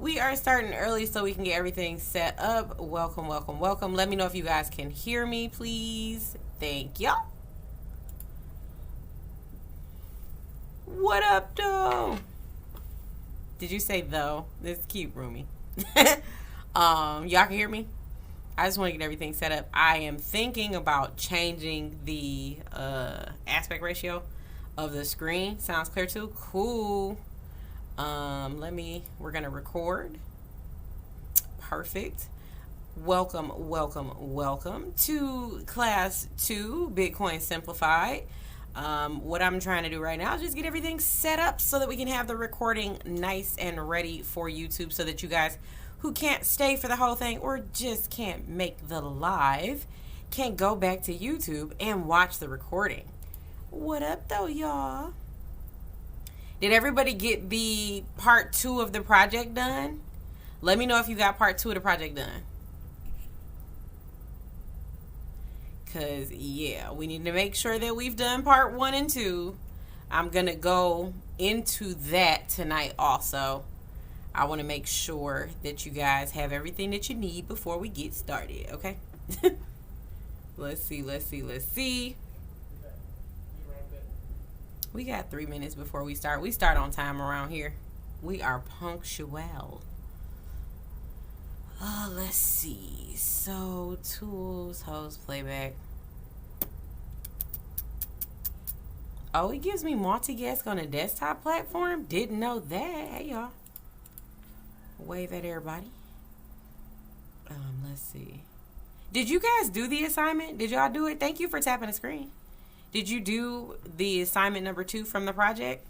We are starting early so we can get everything set up. Welcome, welcome, welcome. Let me know if you guys can hear me, please. Thank y'all. What up, though? Did you say though? This is cute, Roomy. Y'all can hear me? I just want to get everything set up. I am thinking about changing the aspect ratio of the screen. Sounds clear too? Cool. We're gonna record. Perfect. Welcome, welcome, welcome to class 2, Bitcoin Simplified. What I'm trying to do right now is just get everything set up so that we can have the recording nice and ready for YouTube, so that you guys who can't stay for the whole thing or just can't make the live can go back to YouTube and watch the recording. What up though, y'all? Did everybody get the part 2 of the project done? Let me know if you got part 2 of the project done. Because, yeah, we need to make sure that we've done part 1 and 2. I'm going to go into that tonight also. I want to make sure that you guys have everything that you need before we get started, okay? Let's see. We got 3 minutes before we start. We start on time around here. We are punctual. Let's see. So, tools, host, playback. Oh, it gives me multi-task on a desktop platform? Didn't know that. Hey, y'all. Wave at everybody. Let's see. Did you guys do the assignment? Did y'all do it? Thank you for tapping the screen. Did you do the assignment number 2 from the project?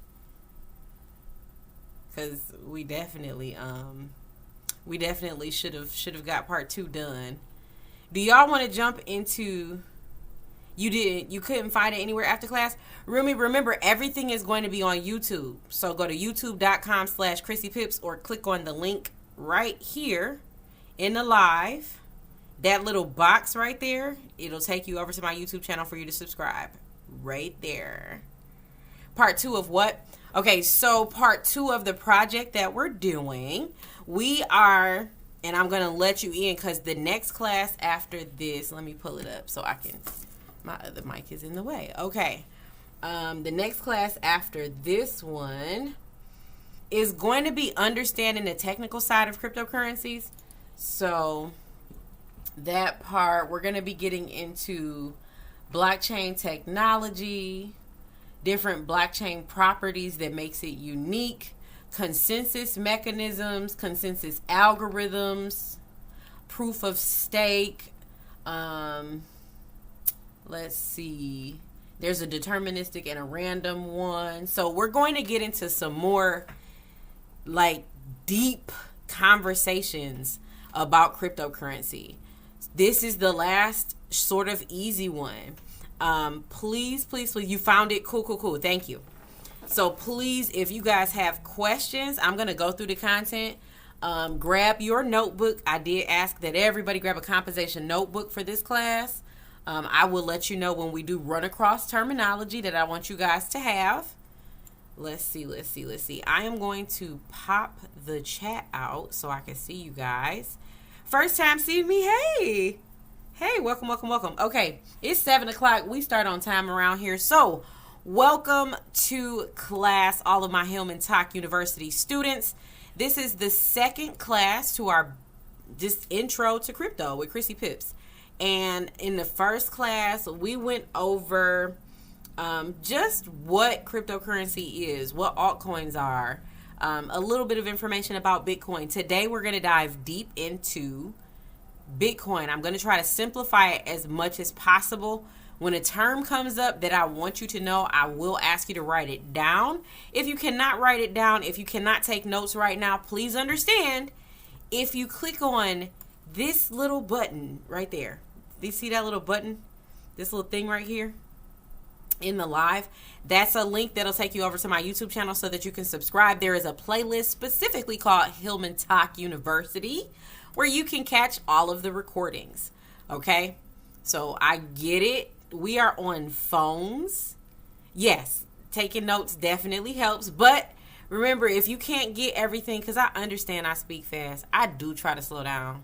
Because we definitely should have got part 2 done. Do y'all want to jump into? You couldn't find it anywhere after class? Remember, everything is going to be on YouTube. So go to youtube.com/ChrissyPips or click on the link right here in the live. That little box right there, it'll take you over to my YouTube channel for you to subscribe. Right there. Part 2 of what? Okay, so part 2 of the project that we're doing, we are, and I'm going to let you in because the next class after this, let me pull it up so I can, my other mic is in the way. Okay. The next class after this one is going to be understanding the technical side of cryptocurrencies. So that part, we're going to be getting into blockchain technology, different blockchain properties that makes it unique, consensus mechanisms, consensus algorithms, proof of stake. Let's see. There's a deterministic and a random one. So we're going to get into some more like deep conversations about cryptocurrency. This is the last sort of easy one. Please, you found it. Cool. Thank you. So please, if you guys have questions, I'm going to go through the content. Grab your notebook. I did ask that everybody grab a composition notebook for this class. I will let you know when we do run across terminology that I want you guys to have. Let's see. I am going to pop the chat out so I can see you guys. First time seeing me, hey, welcome. Okay, it's 7 o'clock. We start on time around here. So, welcome to class, all of my 𝐿 University students. This is the second class to our just intro to crypto with Chrissy Pips. And in the first class, we went over just what cryptocurrency is, what altcoins are, a little bit of information about Bitcoin. Today, we're going to dive deep into Bitcoin. I'm going to try to simplify it as much as possible. When a term comes up that I want you to know, I will ask you to write it down. If you cannot write it down, if you cannot take notes right now, please understand, if you click on this little button right there, do you see that little button? This little thing right here in the live, that's a link that'll take you over to my YouTube channel so that you can subscribe. There is a playlist specifically called 𝐿 University where you can catch all of the recordings. Okay, so I get it. We are on phones. Yes, taking notes definitely helps, but Remember, if you can't get everything, because I understand I speak fast, I do try to slow down,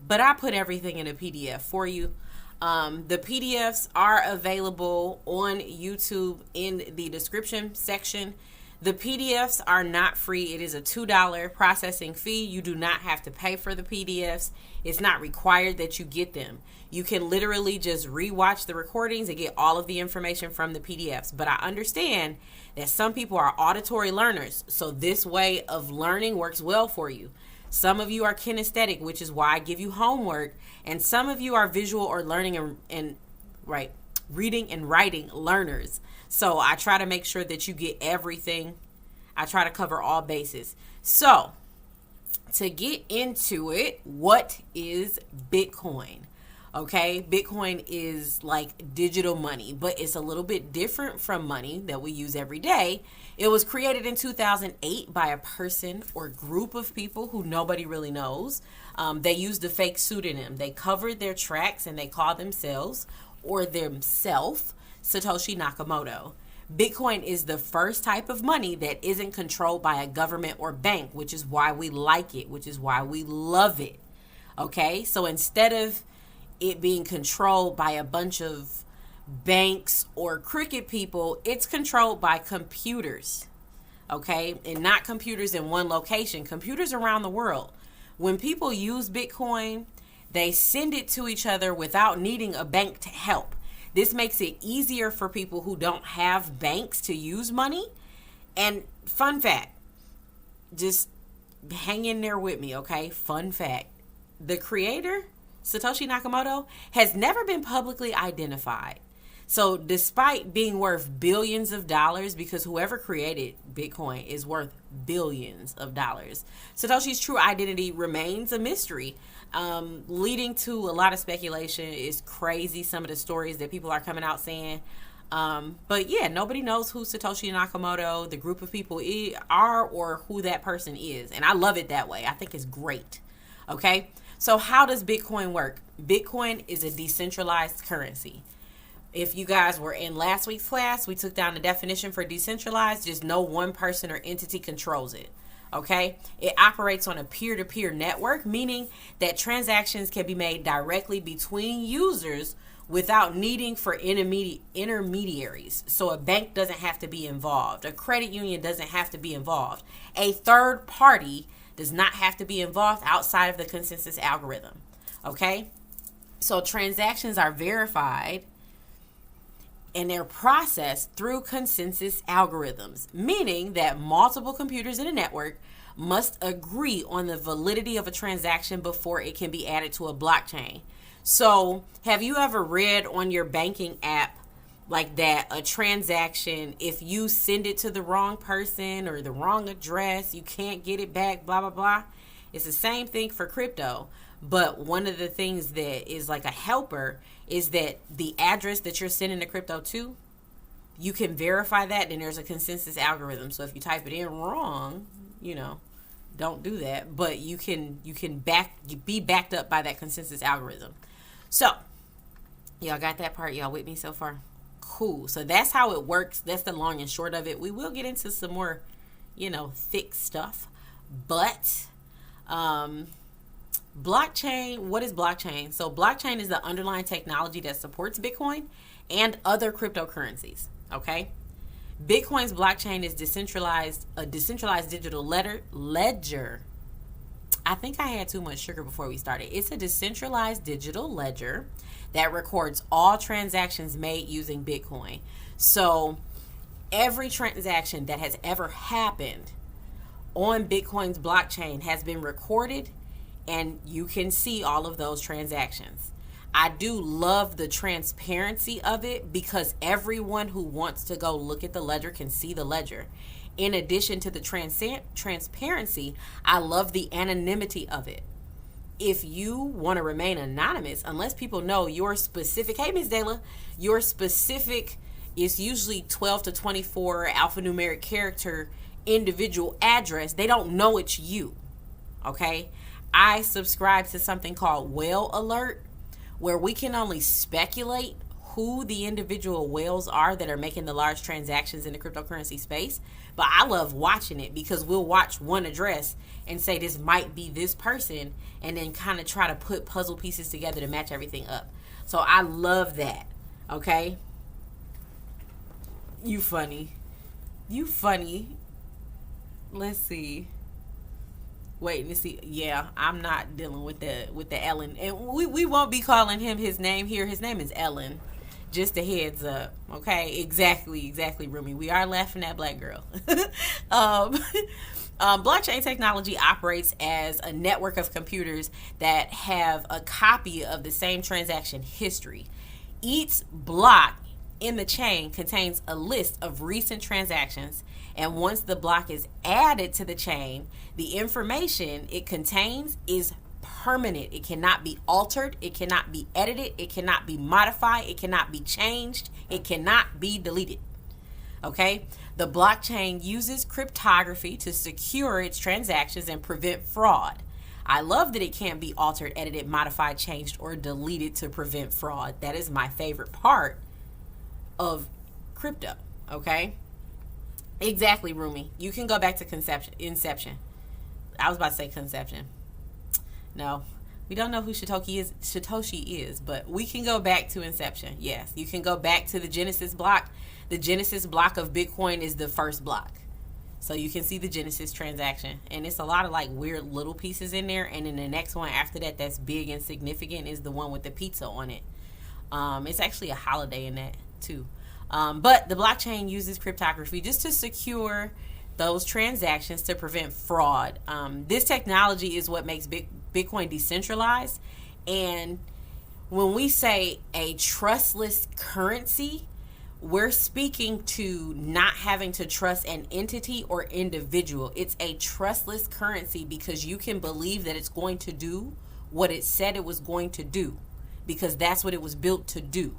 but I put everything in a PDF for you. The PDFs are available on YouTube in the description section. The PDFs are not free. It is a $2 processing fee. You do not have to pay for the PDFs. It's not required that you get them. You can literally just rewatch the recordings and get all of the information from the PDFs. But I understand that some people are auditory learners, so this way of learning works well for you. Some of you are kinesthetic, which is why I give you homework, and some of you are visual or learning and reading and writing learners. So I try to make sure that you get everything. I try to cover all bases. So to get into it, what is Bitcoin? Okay, Bitcoin is like digital money, but it's a little bit different from money that we use every day. It was created in 2008 by a person or group of people who nobody really knows. They used a fake pseudonym. They covered their tracks and they called themselves Satoshi Nakamoto. Bitcoin is the first type of money that isn't controlled by a government or bank, which is why we like it, which is why we love it. Okay, so instead of it being controlled by a bunch of banks or crooked people, it's controlled by computers. Okay, and not computers in one location, computers around the world. When people use Bitcoin, they send it to each other without needing a bank to help. This makes it easier for people who don't have banks to use money. And fun fact, just hang in there with me, okay? Fun fact, the creator, Satoshi Nakamoto, has never been publicly identified. So despite being worth billions of dollars, because whoever created Bitcoin is worth billions of dollars, Satoshi's true identity remains a mystery, leading to a lot of speculation. It's crazy, some of the stories that people are coming out saying. But yeah, nobody knows who Satoshi Nakamoto, the group of people are, or who that person is. And I love it that way. I think it's great. Okay, so how does Bitcoin work? Bitcoin is a decentralized currency. If you guys were in last week's class, we took down the definition for decentralized. Just no one person or entity controls it. Okay, it operates on a peer-to-peer network, meaning that transactions can be made directly between users without needing for intermediaries. So a bank doesn't have to be involved. A credit union doesn't have to be involved. A third party does not have to be involved outside of the consensus algorithm. Okay, so transactions are verified and they're processed through consensus algorithms, meaning that multiple computers in a network must agree on the validity of a transaction before it can be added to a blockchain. So have you ever read on your banking app like that a transaction, if you send it to the wrong person or the wrong address, you can't get it back, blah, blah, blah? It's the same thing for crypto. But one of the things that is like a helper is that the address that you're sending the crypto to, you can verify that, and there's a consensus algorithm. So if you type it in wrong, don't do that. But you can be backed up by that consensus algorithm. So y'all got that part? Y'all with me so far? Cool. So that's how it works. That's the long and short of it. We will get into some more, thick stuff. But blockchain, what is blockchain? So blockchain is the underlying technology that supports Bitcoin and other cryptocurrencies. Okay, Bitcoin's blockchain is a decentralized digital ledger. I think I had too much sugar before we started. It's a decentralized digital ledger that records all transactions made using Bitcoin. So every transaction that has ever happened on Bitcoin's blockchain has been recorded, and you can see all of those transactions. I do love the transparency of it because everyone who wants to go look at the ledger can see the ledger. In addition to the transparency, I love the anonymity of it. If you want to remain anonymous, unless people know your specific, hey, Ms. Dayla, your specific is usually 12 to 24 alphanumeric character individual address, they don't know it's you. Okay? I subscribe to something called Whale Alert, where we can only speculate who the individual whales are that are making the large transactions in the cryptocurrency space, but I love watching it because we'll watch one address and say this might be this person, and then kind of try to put puzzle pieces together to match everything up. So I love that. Okay? You funny. Let's see. Wait, let's see. Yeah, I'm not dealing with the Ellen, and we won't be calling him his name here. His name is Ellen. Just a heads up, okay? Exactly, Rumi. We are laughing at Black Girl. Blockchain technology operates as a network of computers that have a copy of the same transaction history. Each block in the chain contains a list of recent transactions, and once the block is added to the chain, the information it contains is permanent. It cannot be altered, it cannot be edited, it cannot be modified, it cannot be changed, it cannot be deleted. Okay? The blockchain uses cryptography to secure its transactions and prevent fraud. I love that it can't be altered, edited, modified, changed, or deleted to prevent fraud. That is my favorite part of crypto. Okay? Exactly, Rumi. You can go back to inception. I was about to say conception. No, we don't know who Satoshi is, but we can go back to inception. Yes, you can go back to the Genesis block. The Genesis block of Bitcoin is the first block. So you can see the Genesis transaction. And it's a lot of like weird little pieces in there. And then the next one after that that's big and significant is the one with the pizza on it. It's actually a holiday in that too. But the blockchain uses cryptography just to secure those transactions to prevent fraud. This technology is what makes Bitcoin decentralized. And when we say a trustless currency, we're speaking to not having to trust an entity or individual. It's a trustless currency because you can believe that it's going to do what it said it was going to do, because that's what it was built to do.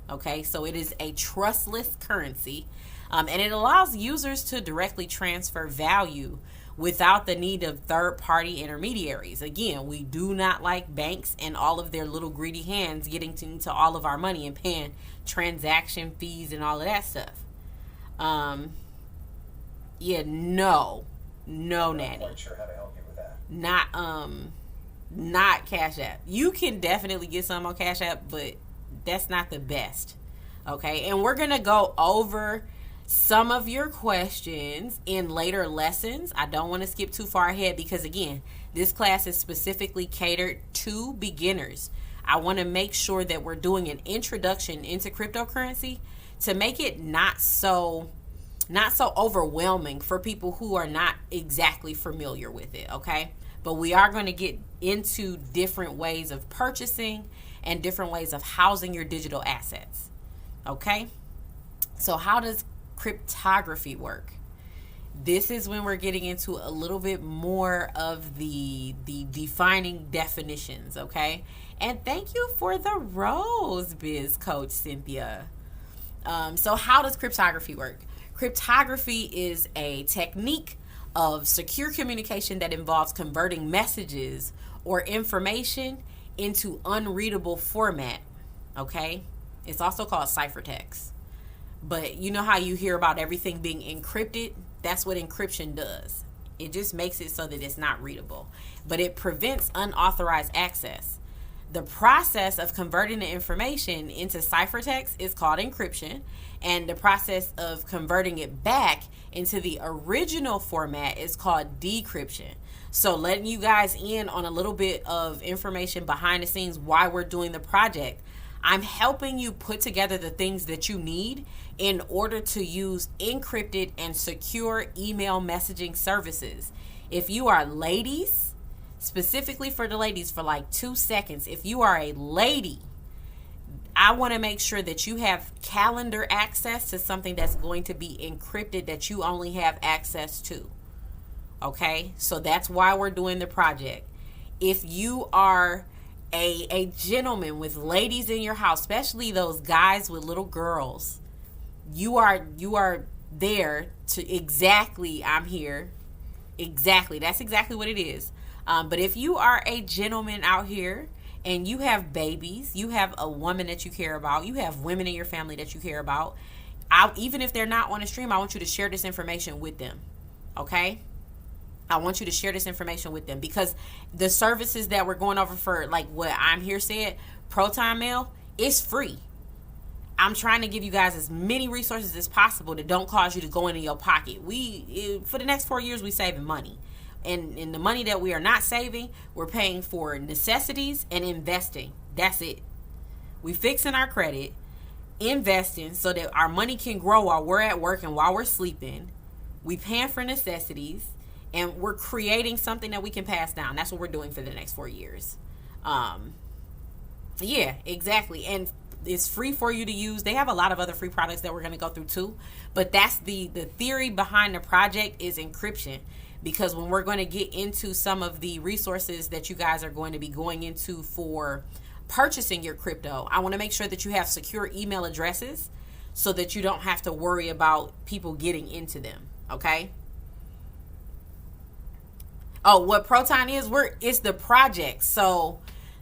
Okay, so it is a trustless currency, and it allows users to directly transfer value without the need of third-party intermediaries. Again, we do not like banks and all of their little greedy hands getting into all of our money and paying transaction fees and all of that stuff. No, Natty. I'm not sure how to help you with that. Not Cash App. You can definitely get some on Cash App, but that's not the best. Okay, and we're gonna go over some of your questions in later lessons. I don't want to skip too far ahead because, again, this class is specifically catered to beginners. I want to make sure that we're doing an introduction into cryptocurrency to make it not so overwhelming for people who are not exactly familiar with it, okay? But we are going to get into different ways of purchasing and different ways of housing your digital assets, okay? So how does cryptography work? This is when we're getting into a little bit more of the defining definitions, okay? And thank you for the rose, Biz Coach Cynthia. So how does cryptography work? Cryptography is a technique of secure communication that involves converting messages or information into unreadable format, okay? It's also called ciphertext. But you know how you hear about everything being encrypted? That's what encryption does. It just makes it so that it's not readable. But it prevents unauthorized access. The process of converting the information into ciphertext is called encryption. And the process of converting it back into the original format is called decryption. So letting you guys in on a little bit of information behind the scenes why we're doing the project. I'm helping you put together the things that you need in order to use encrypted and secure email messaging services. If you are ladies, specifically for the ladies for like 2 seconds, if you are a lady, I want to make sure that you have calendar access to something that's going to be encrypted that you only have access to. Okay, so that's why we're doing the project. If you are a gentleman with ladies in your house, especially those guys with little girls, you are there to exactly, I'm here. Exactly. That's exactly what it is. But if you are a gentleman out here and you have babies, you have a woman that you care about, you have women in your family that you care about, even if they're not on the stream, I want you to share this information with them. Okay? I want you to share this information with them, because the services that we're going over for, like what I'm here said, Proton Mail, is free. I'm trying to give you guys as many resources as possible that don't cause you to go into your pocket. For the next 4 years, we saving money. And the money that we are not saving, we're paying for necessities and investing. That's it. We fixing our credit, investing so that our money can grow while we're at work and while we're sleeping. We paying for necessities, and we're creating something that we can pass down. That's what we're doing for the next 4 years. Yeah, exactly. And it's free for you to use. They have a lot of other free products that we're going to go through too. But that's the theory behind the project is encryption. Because when we're going to get into some of the resources that you guys are going to be going into for purchasing your crypto, I want to make sure that you have secure email addresses so that you don't have to worry about people getting into them. Okay? Oh, what Proton is? It's the project. So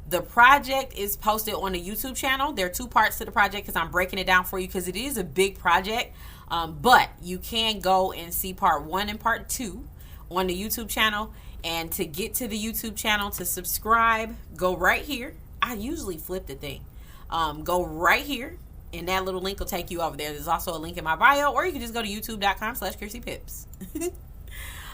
the project is posted on the YouTube channel. There are 2 parts to the project because I'm breaking it down for you because it is a big project. But you can go and see part 1 and part 2 on the YouTube channel. And to get to the YouTube channel, to subscribe, go right here. I usually flip the thing. Go right here, and that little link will take you over there. There's also a link in my bio, or you can just go to youtube.com/KirseyPips.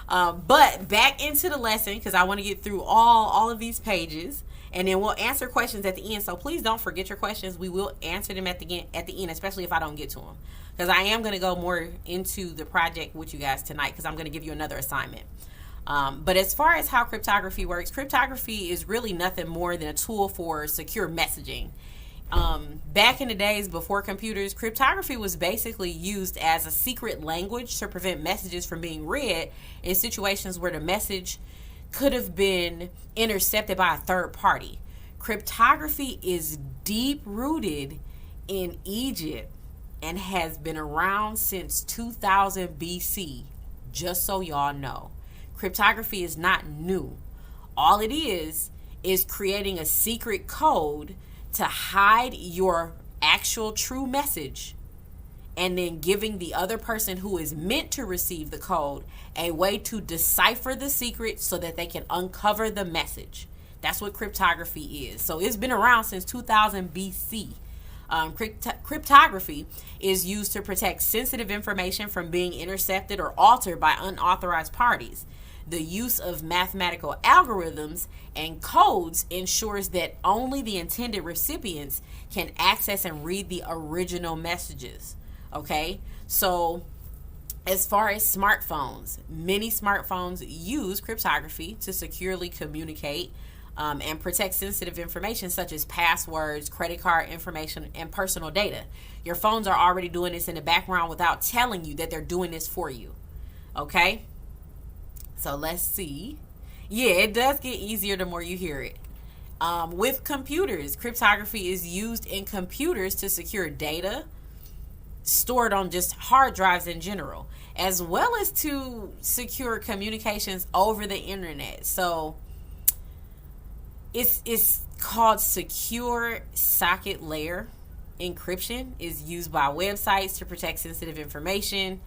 But back into the lesson, because I want to get through all of these pages, and then we'll answer questions at the end. So please don't forget your questions. We will answer them at the end, especially if I don't get to them, because I am going to go more into the project with you guys tonight, because I'm going to give you another assignment. But as far as how cryptography works, cryptography is really nothing more than a tool for secure messaging. Back in the days before computers, cryptography was basically used as a secret language to prevent messages from being read in situations where the message could have been intercepted by a third party. Cryptography is deep rooted in Egypt and has been around since 2000 BC, just so y'all know. Cryptography is not new. All it is creating a secret code to hide your actual true message, and then giving the other person who is meant to receive the code a way to decipher the secret so that they can uncover the message. That's what cryptography is. So it's been around since 2000 BC. Cryptography is used to protect sensitive information from being intercepted or altered by unauthorized parties. The use of mathematical algorithms and codes ensures that only the intended recipients can access and read the original messages. Okay, so as far as smartphones, many smartphones use cryptography to securely communicate and protect sensitive information such as passwords, credit card information, and personal data. Your phones are already doing this in the background without telling you that they're doing this for you. Okay? So let's see. Yeah, it does get easier the more you hear it. With computers, cryptography is used in computers to secure data stored on just hard drives in general, as well as to secure communications over the internet. So it's called secure socket layer encryption. Is used by websites to protect sensitive information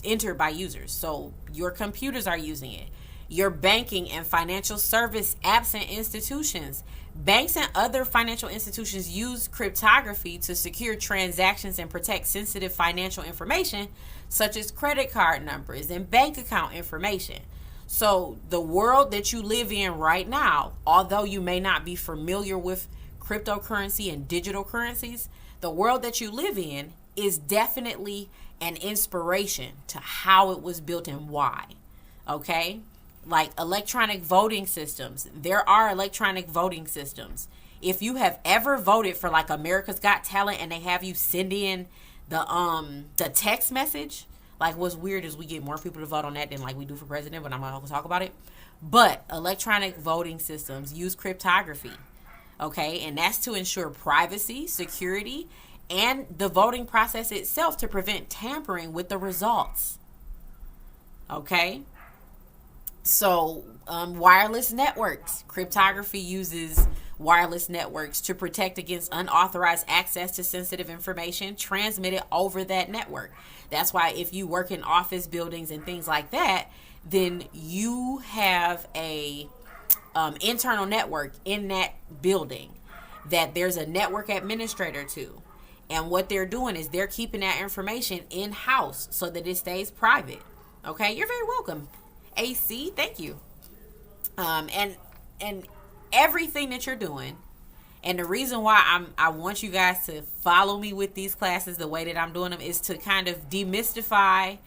entered by users. So your computers are using it. Your banking and financial service apps and institutions. Banks and other financial institutions use cryptography to secure transactions and protect sensitive financial information such as credit card numbers and bank account information. So the world that you live in right now, although you may not be familiar with cryptocurrency and digital currencies, the world that you live in is definitely an inspiration to how it was built and why. Okay? Like electronic voting systems. There are electronic voting systems. If you have ever voted for like America's Got Talent and they have you send in the text message, like what's weird is we get more people to vote on that than like we do for president, but I'm not going to talk about it. But electronic voting systems use cryptography. Okay? And that's to ensure privacy, security, and the voting process itself to prevent tampering with the results. Okay? So, wireless networks. Cryptography uses wireless networks to protect against unauthorized access to sensitive information transmitted over that network. That's why if you work in office buildings and things like that, then you have a internal network in that building that there's a network administrator to. And what they're doing is they're keeping that information in-house so that it stays private. Okay, you're very welcome. AC, thank you. And everything that you're doing, and the reason why I want you guys to follow me with these classes the way that I'm doing them is to kind of demystify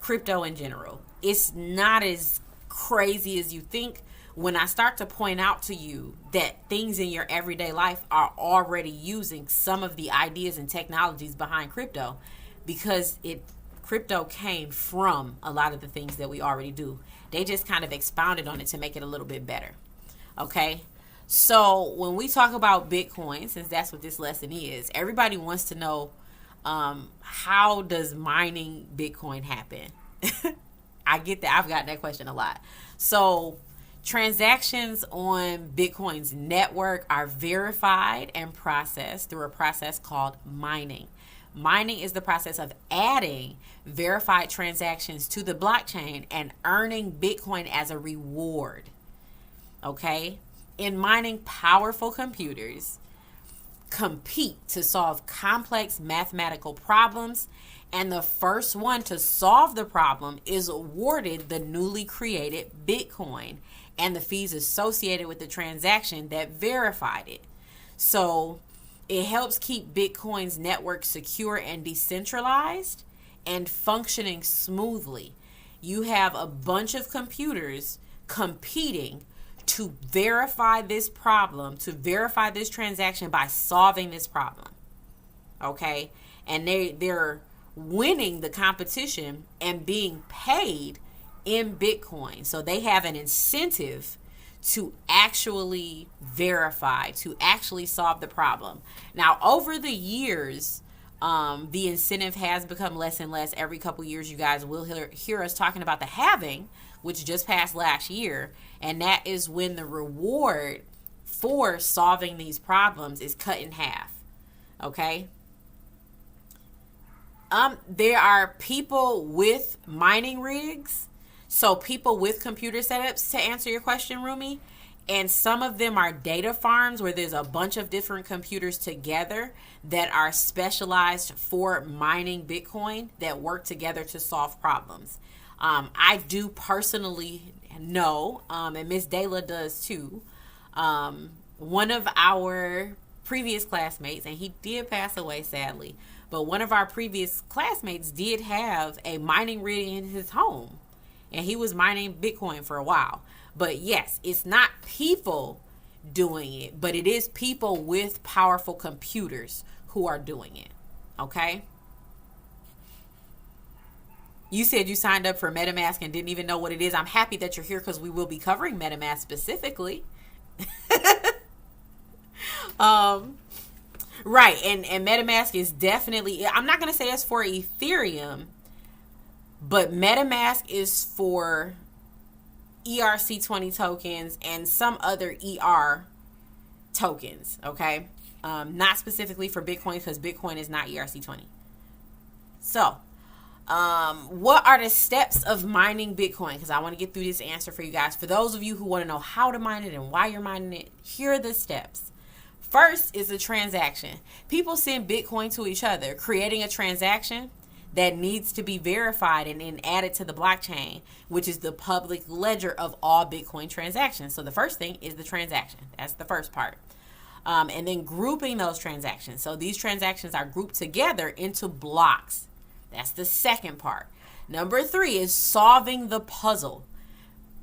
crypto in general. It's not as crazy as you think when I start to point out to you that things in your everyday life are already using some of the ideas and technologies behind crypto, because crypto came from a lot of the things that we already do. They just kind of expounded on it to make it a little bit better. Okay? So when we talk about Bitcoin, since that's what this lesson is, everybody wants to know, how does mining Bitcoin happen? I get that. I've gotten that question a lot. So transactions on Bitcoin's network are verified and processed through a process called mining. Mining is the process of adding verified transactions to the blockchain and earning Bitcoin as a reward. Okay? In mining, powerful computers compete to solve complex mathematical problems, and the first one to solve the problem is awarded the newly created Bitcoin and the fees associated with the transaction that verified it. So it helps keep Bitcoin's network secure and decentralized and functioning smoothly. You have a bunch of computers competing to verify this problem, to verify this transaction by solving this problem. Okay? And they're winning the competition and being paid in Bitcoin. So they have an incentive to actually verify, to actually solve the problem. Now, over the years, the incentive has become less and less. Every couple years, you guys will hear us talking about the halving, which just passed last year. And that is when the reward for solving these problems is cut in half. Okay? There are people with mining rigs. So people with computer setups, to answer your question, Rumi. And some of them are data farms where there's a bunch of different computers together that are specialized for mining Bitcoin that work together to solve problems. I do personally know, and Miss Dayla does too, one of our previous classmates, and he did pass away sadly, but one of our previous classmates did have a mining rig in his home, and he was mining Bitcoin for a while. But yes, it's not people doing it, but it is people with powerful computers who are doing it. Okay? You said you signed up for MetaMask and didn't even know what it is. I'm happy that you're here because we will be covering MetaMask specifically. Right, and MetaMask is definitely, I'm not going to say it's for Ethereum, but MetaMask is for ERC20 tokens and some other ER tokens, okay? Not specifically for Bitcoin, because Bitcoin is not ERC20. So, what are the steps of mining Bitcoin? Because I want to get through this answer for you guys. For those of you who want to know how to mine it and why you're mining it, here are the steps. First is a transaction. People send Bitcoin to each other. Creating a transaction that needs to be verified and then added to the blockchain, which is the public ledger of all Bitcoin transactions. So the first thing is the transaction. That's the first part. And then grouping those transactions. So these transactions are grouped together into blocks. That's the second part. Number 3 is solving the puzzle.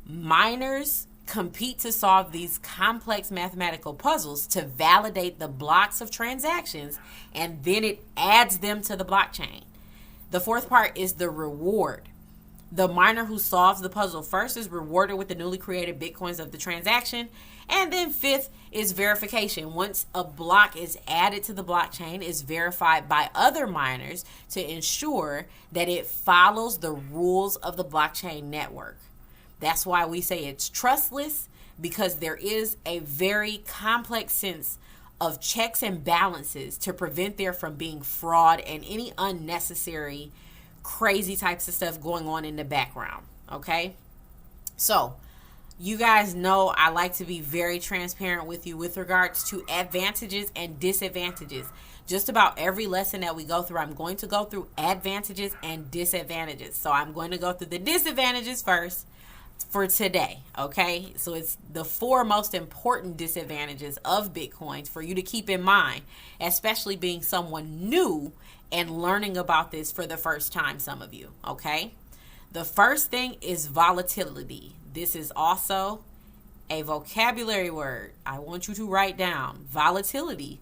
Miners compete to solve these complex mathematical puzzles to validate the blocks of transactions, and then it adds them to the blockchain. The fourth part is the reward. The miner who solves the puzzle first is rewarded with the newly created Bitcoins of the transaction. And then fifth is verification. Once a block is added to the blockchain, it's verified by other miners to ensure that it follows the rules of the blockchain network. That's why we say it's trustless, because there is a very complex sense of checks and balances to prevent there from being fraud and any unnecessary crazy types of stuff going on in the background. Okay, so you guys know I like to be very transparent with you with regards to advantages and disadvantages. Just about every lesson that we go through, I'm going to go through advantages and disadvantages. So I'm going to go through the disadvantages first for today. Okay, so it's the 4 most important disadvantages of Bitcoins for you to keep in mind, especially being someone new and learning about this for the first time, some of you. Okay, the first thing is volatility. This is also a vocabulary word I want you to write down. Volatility.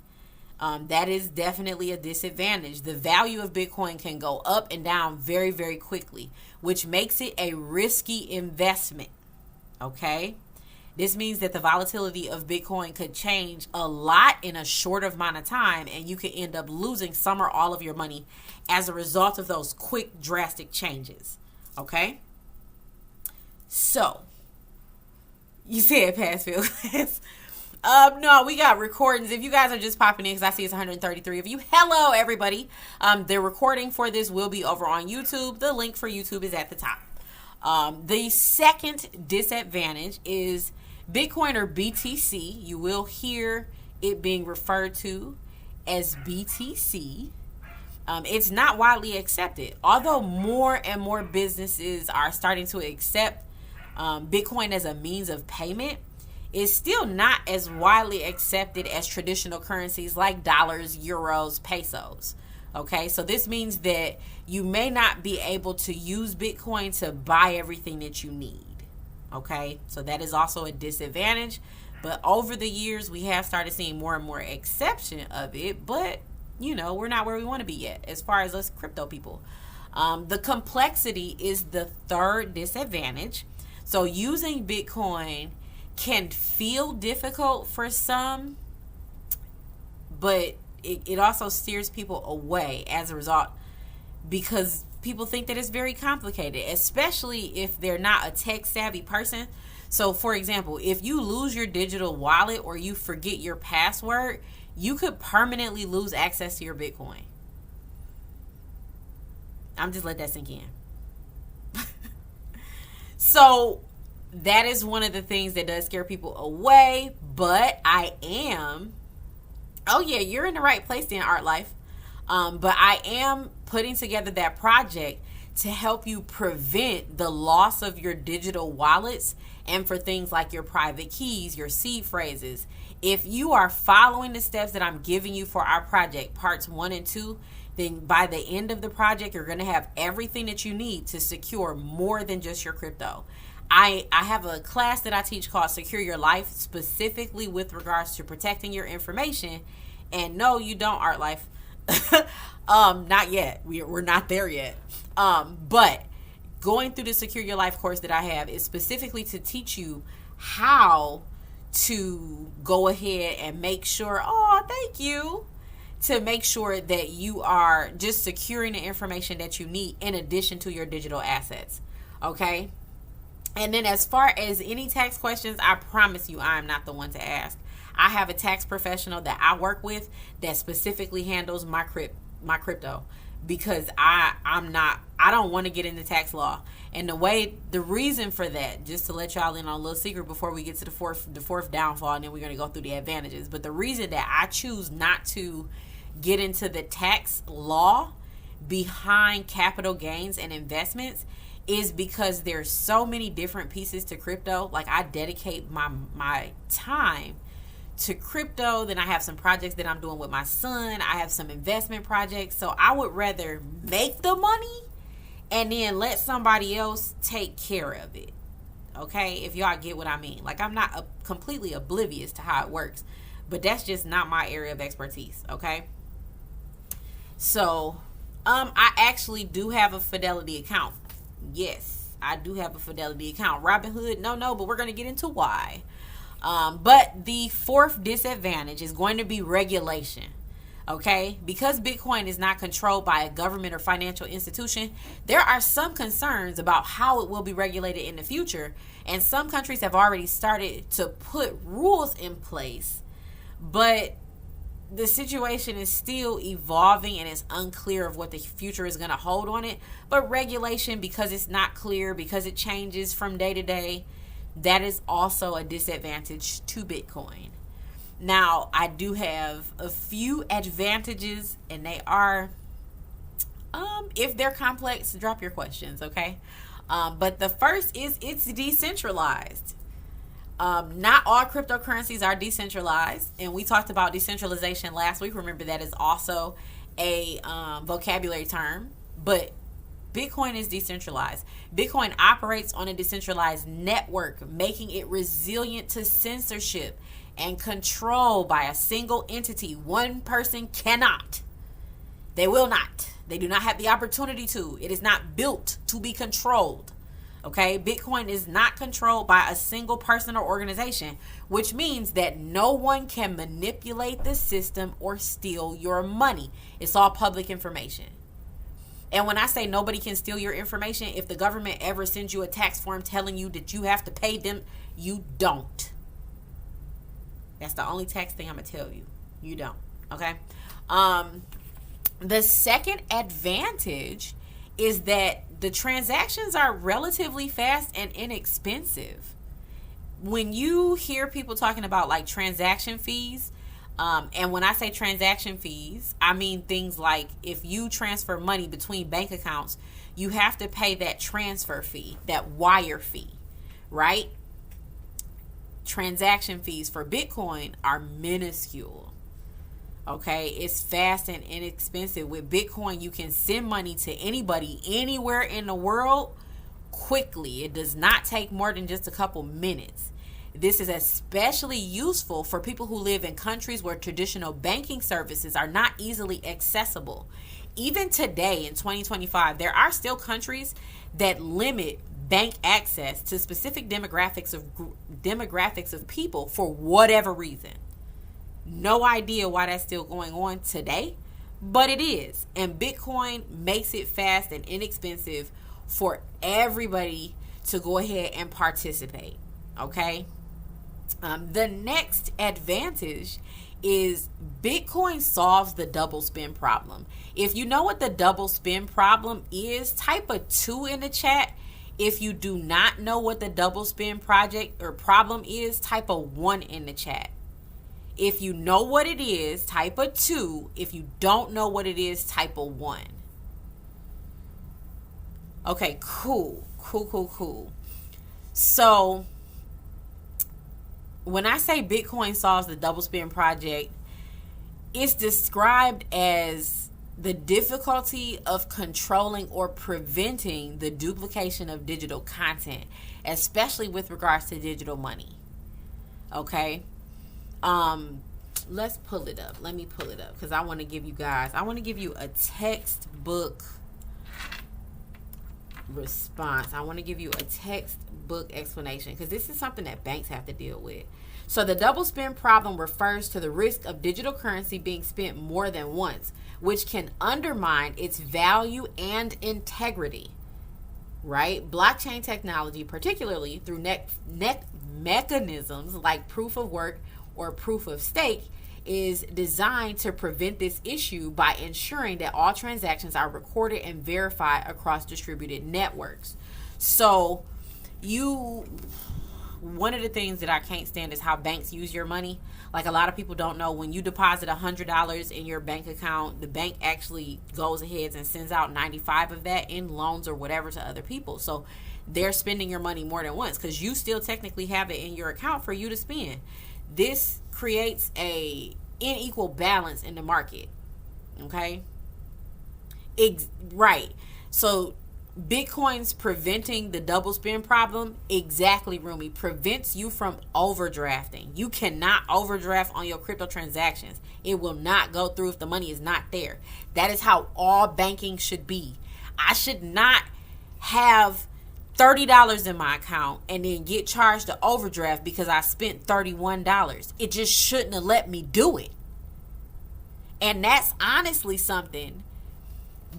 That is definitely a disadvantage. The value of Bitcoin can go up and down very, very quickly, which makes it a risky investment. Okay? This means that the volatility of Bitcoin could change a lot in a short amount of time, and you could end up losing some or all of your money as a result of those quick, drastic changes. Okay? So, you said pass fail class. No, we got recordings. If you guys are just popping in, because I see it's 133 of you. Hello, everybody. The recording for this will be over on YouTube. The link for YouTube is at the top. The second disadvantage is Bitcoin, or BTC. You will hear it being referred to as BTC. It's not widely accepted. Although more and more businesses are starting to accept Bitcoin as a means of payment, is still not as widely accepted as traditional currencies like dollars, euros, pesos. Okay, so this means that you may not be able to use Bitcoin to buy everything that you need. Okay, so that is also a disadvantage. But over the years, we have started seeing more and more exception of it. But, you know, we're not where we want to be yet as far as us crypto people. The complexity is the third disadvantage. So using Bitcoin can feel difficult for some, but it also steers people away as a result, because people think that it's very complicated, especially if they're not a tech savvy person. So for example, if you lose your digital wallet or you forget your password, you could permanently lose access to your Bitcoin. I'm just let that sink in. So that is one of the things that does scare people away, but oh yeah, you're in the right place then, Art Life. But I am putting together that project to help you prevent the loss of your digital wallets, and for things like your private keys, your seed phrases. If you are following the steps that I'm giving you for our project, parts 1 and 2, then by the end of the project, you're going to have everything that you need to secure more than just your crypto. I have a class that I teach called Secure Your Life, specifically with regards to protecting your information. And no, you don't, Art Life. Not yet. We're not there yet. But going through the Secure Your Life course that I have is specifically to teach you how to go ahead and make sure, thank you, to make sure that you are just securing the information that you need in addition to your digital assets. Okay? And then as far as any tax questions, I promise you I am not the one to ask. I have a tax professional that I work with that specifically handles my crypto, because I don't want to get into tax law. And the reason for that, just to let y'all in on a little secret before we get to the fourth downfall, and then we're going to go through the advantages. But the reason that I choose not to get into the tax law behind capital gains and investments is because there's so many different pieces to crypto. Like, I dedicate my time to crypto. Then I have some projects that I'm doing with my son. I have some investment projects. So I would rather make the money and then let somebody else take care of it. Okay? If y'all get what I mean. Like, I'm not completely oblivious to how it works, but that's just not my area of expertise. Okay? So, I actually do have a Fidelity account. Yes, I do have a Fidelity account. Robinhood, no, but we're going to get into why. But the fourth disadvantage is going to be regulation. Okay, because Bitcoin is not controlled by a government or financial institution, there are some concerns about how it will be regulated in the future, and some countries have already started to put rules in place, but the situation is still evolving and it's unclear of what the future is going to hold on it. But regulation, because it's not clear, because it changes from day to day, that is also a disadvantage to Bitcoin. Now, I do have a few advantages, and they are, if they're complex, drop your questions, okay? But the first is it's decentralized. Not all cryptocurrencies are decentralized, and we talked about decentralization last week. Remember, that is also a vocabulary term, but Bitcoin is decentralized. Bitcoin operates on a decentralized network, making it resilient to censorship and control by a single entity. One person cannot. They will not. They do not have the opportunity to. It is not built to be controlled. Okay, Bitcoin is not controlled by a single person or organization, which means that no one can manipulate the system or steal your money. It's all public information. And when I say nobody can steal your information, if the government ever sends you a tax form telling you that you have to pay them, you don't. That's the only tax thing I'm going to tell you. You don't. Okay. The second advantage is that the transactions are relatively fast and inexpensive. When you hear people talking about like transaction fees, and when I say transaction fees, I mean things like if you transfer money between bank accounts, you have to pay that transfer fee, that wire fee, right? Transaction fees for Bitcoin are minuscule. Okay, it's fast and inexpensive. With Bitcoin, you can send money to anybody anywhere in the world quickly. It does not take more than just a couple minutes. This is especially useful for people who live in countries where traditional banking services are not easily accessible. Even today in 2025, there are still countries that limit bank access to specific demographics of people for whatever reason. No idea why that's still going on today, but it is. And Bitcoin makes it fast and inexpensive for everybody to go ahead and participate. Okay. The next advantage is Bitcoin solves the double spend problem. If you know what the double spend problem is, type a 2 in the chat. If you do not know what the double spend project or problem is, type a 1 in the chat. If you know what it is, type a 2. If you don't know what it is, type a 1. Okay, cool. So, when I say Bitcoin solves the double spend project, it's described as the difficulty of controlling or preventing the duplication of digital content, especially with regards to digital money. Okay? Let's pull it up. Let me pull it up because I want to give you a textbook response. I want to give you a textbook explanation because this is something that banks have to deal with. So the double spend problem refers to the risk of digital currency being spent more than once, which can undermine its value and integrity. Right? Blockchain technology, particularly through net mechanisms like proof of work or proof of stake, is designed to prevent this issue by ensuring that all transactions are recorded and verified across distributed networks. So one of the things that I can't stand is how banks use your money. Like, a lot of people don't know, when you deposit $100 in your bank account, the bank actually goes ahead and sends out 95 of that in loans or whatever to other people. So they're spending your money more than once because you still technically have it in your account for you to spend. This creates a unequal balance in the market. Okay? Right. So Bitcoin's preventing the double spend problem, exactly, Rumi, prevents you from overdrafting. You cannot overdraft on your crypto transactions. It will not go through if the money is not there. That is how all banking should be. I should not have $30 in my account and then get charged to overdraft because I spent $31. It just shouldn't have let me do it. And that's honestly something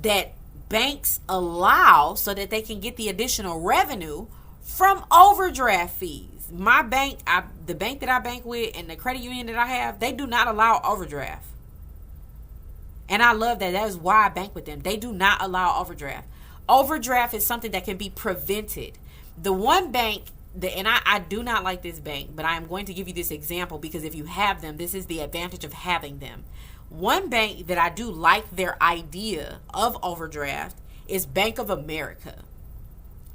that banks allow so that they can get the additional revenue from overdraft fees. My bank, the bank that I bank with and the credit union that I have, they do not allow overdraft. And I love that. That is why I bank with them. They do not allow overdraft. Overdraft is something that can be prevented. The one bank, and I do not like this bank, but I am going to give you this example because if you have them, this is the advantage of having them. One bank that I do like their idea of overdraft is Bank of America.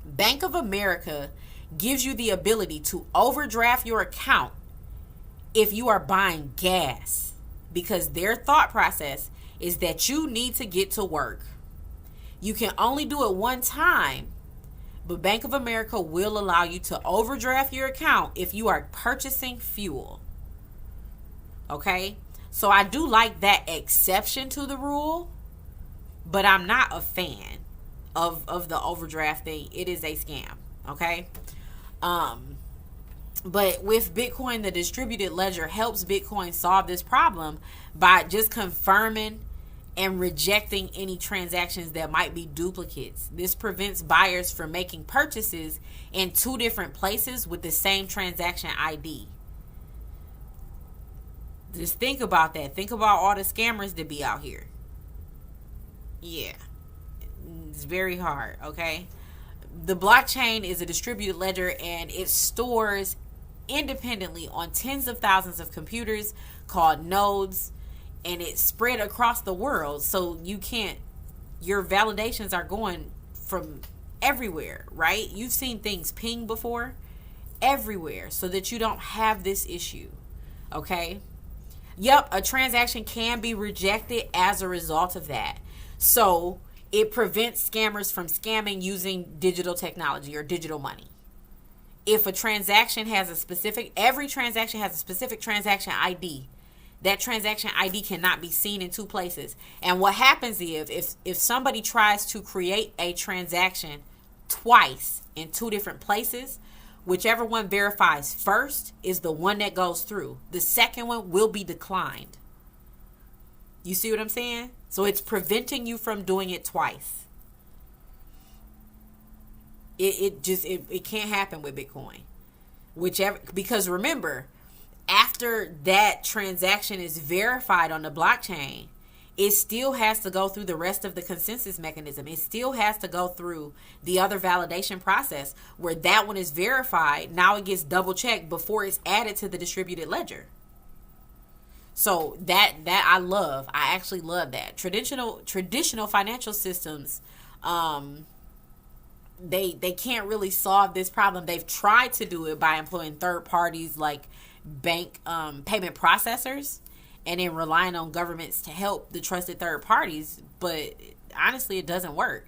Bank of America gives you the ability to overdraft your account if you are buying gas, because their thought process is that you need to get to work. You can only do it one time, but Bank of America will allow you to overdraft your account if you are purchasing fuel. Okay? So I do like that exception to the rule, but I'm not a fan of the overdraft thing. It is a scam. Okay? But with Bitcoin, the distributed ledger helps Bitcoin solve this problem by just confirming and rejecting any transactions that might be duplicates. This prevents buyers from making purchases in two different places with the same transaction ID. Just think about that. Think about all the scammers that be out here. Yeah. It's very hard, okay? The blockchain is a distributed ledger and it stores independently on tens of thousands of computers called nodes, and it's spread across the world, so your validations are going from everywhere, right? You've seen things ping before, everywhere, so that you don't have this issue, okay? Yep, a transaction can be rejected as a result of that. So it prevents scammers from scamming using digital technology or digital money. If a transaction has every transaction has a specific transaction ID. That transaction ID cannot be seen in two places. And what happens if somebody tries to create a transaction twice in two different places, whichever one verifies first is the one that goes through. The second one will be declined. You see what I'm saying? So it's preventing you from doing it twice. It can't happen with Bitcoin. Because remember, after that transaction is verified on the blockchain, it still has to go through the rest of the consensus mechanism. It still has to go through the other validation process where that one is verified. Now it gets double checked before it's added to the distributed ledger. So that I love. I actually love that. Traditional financial systems, they can't really solve this problem. They've tried to do it by employing third parties like bank payment processors, and then relying on governments to help the trusted third parties, but honestly it doesn't work.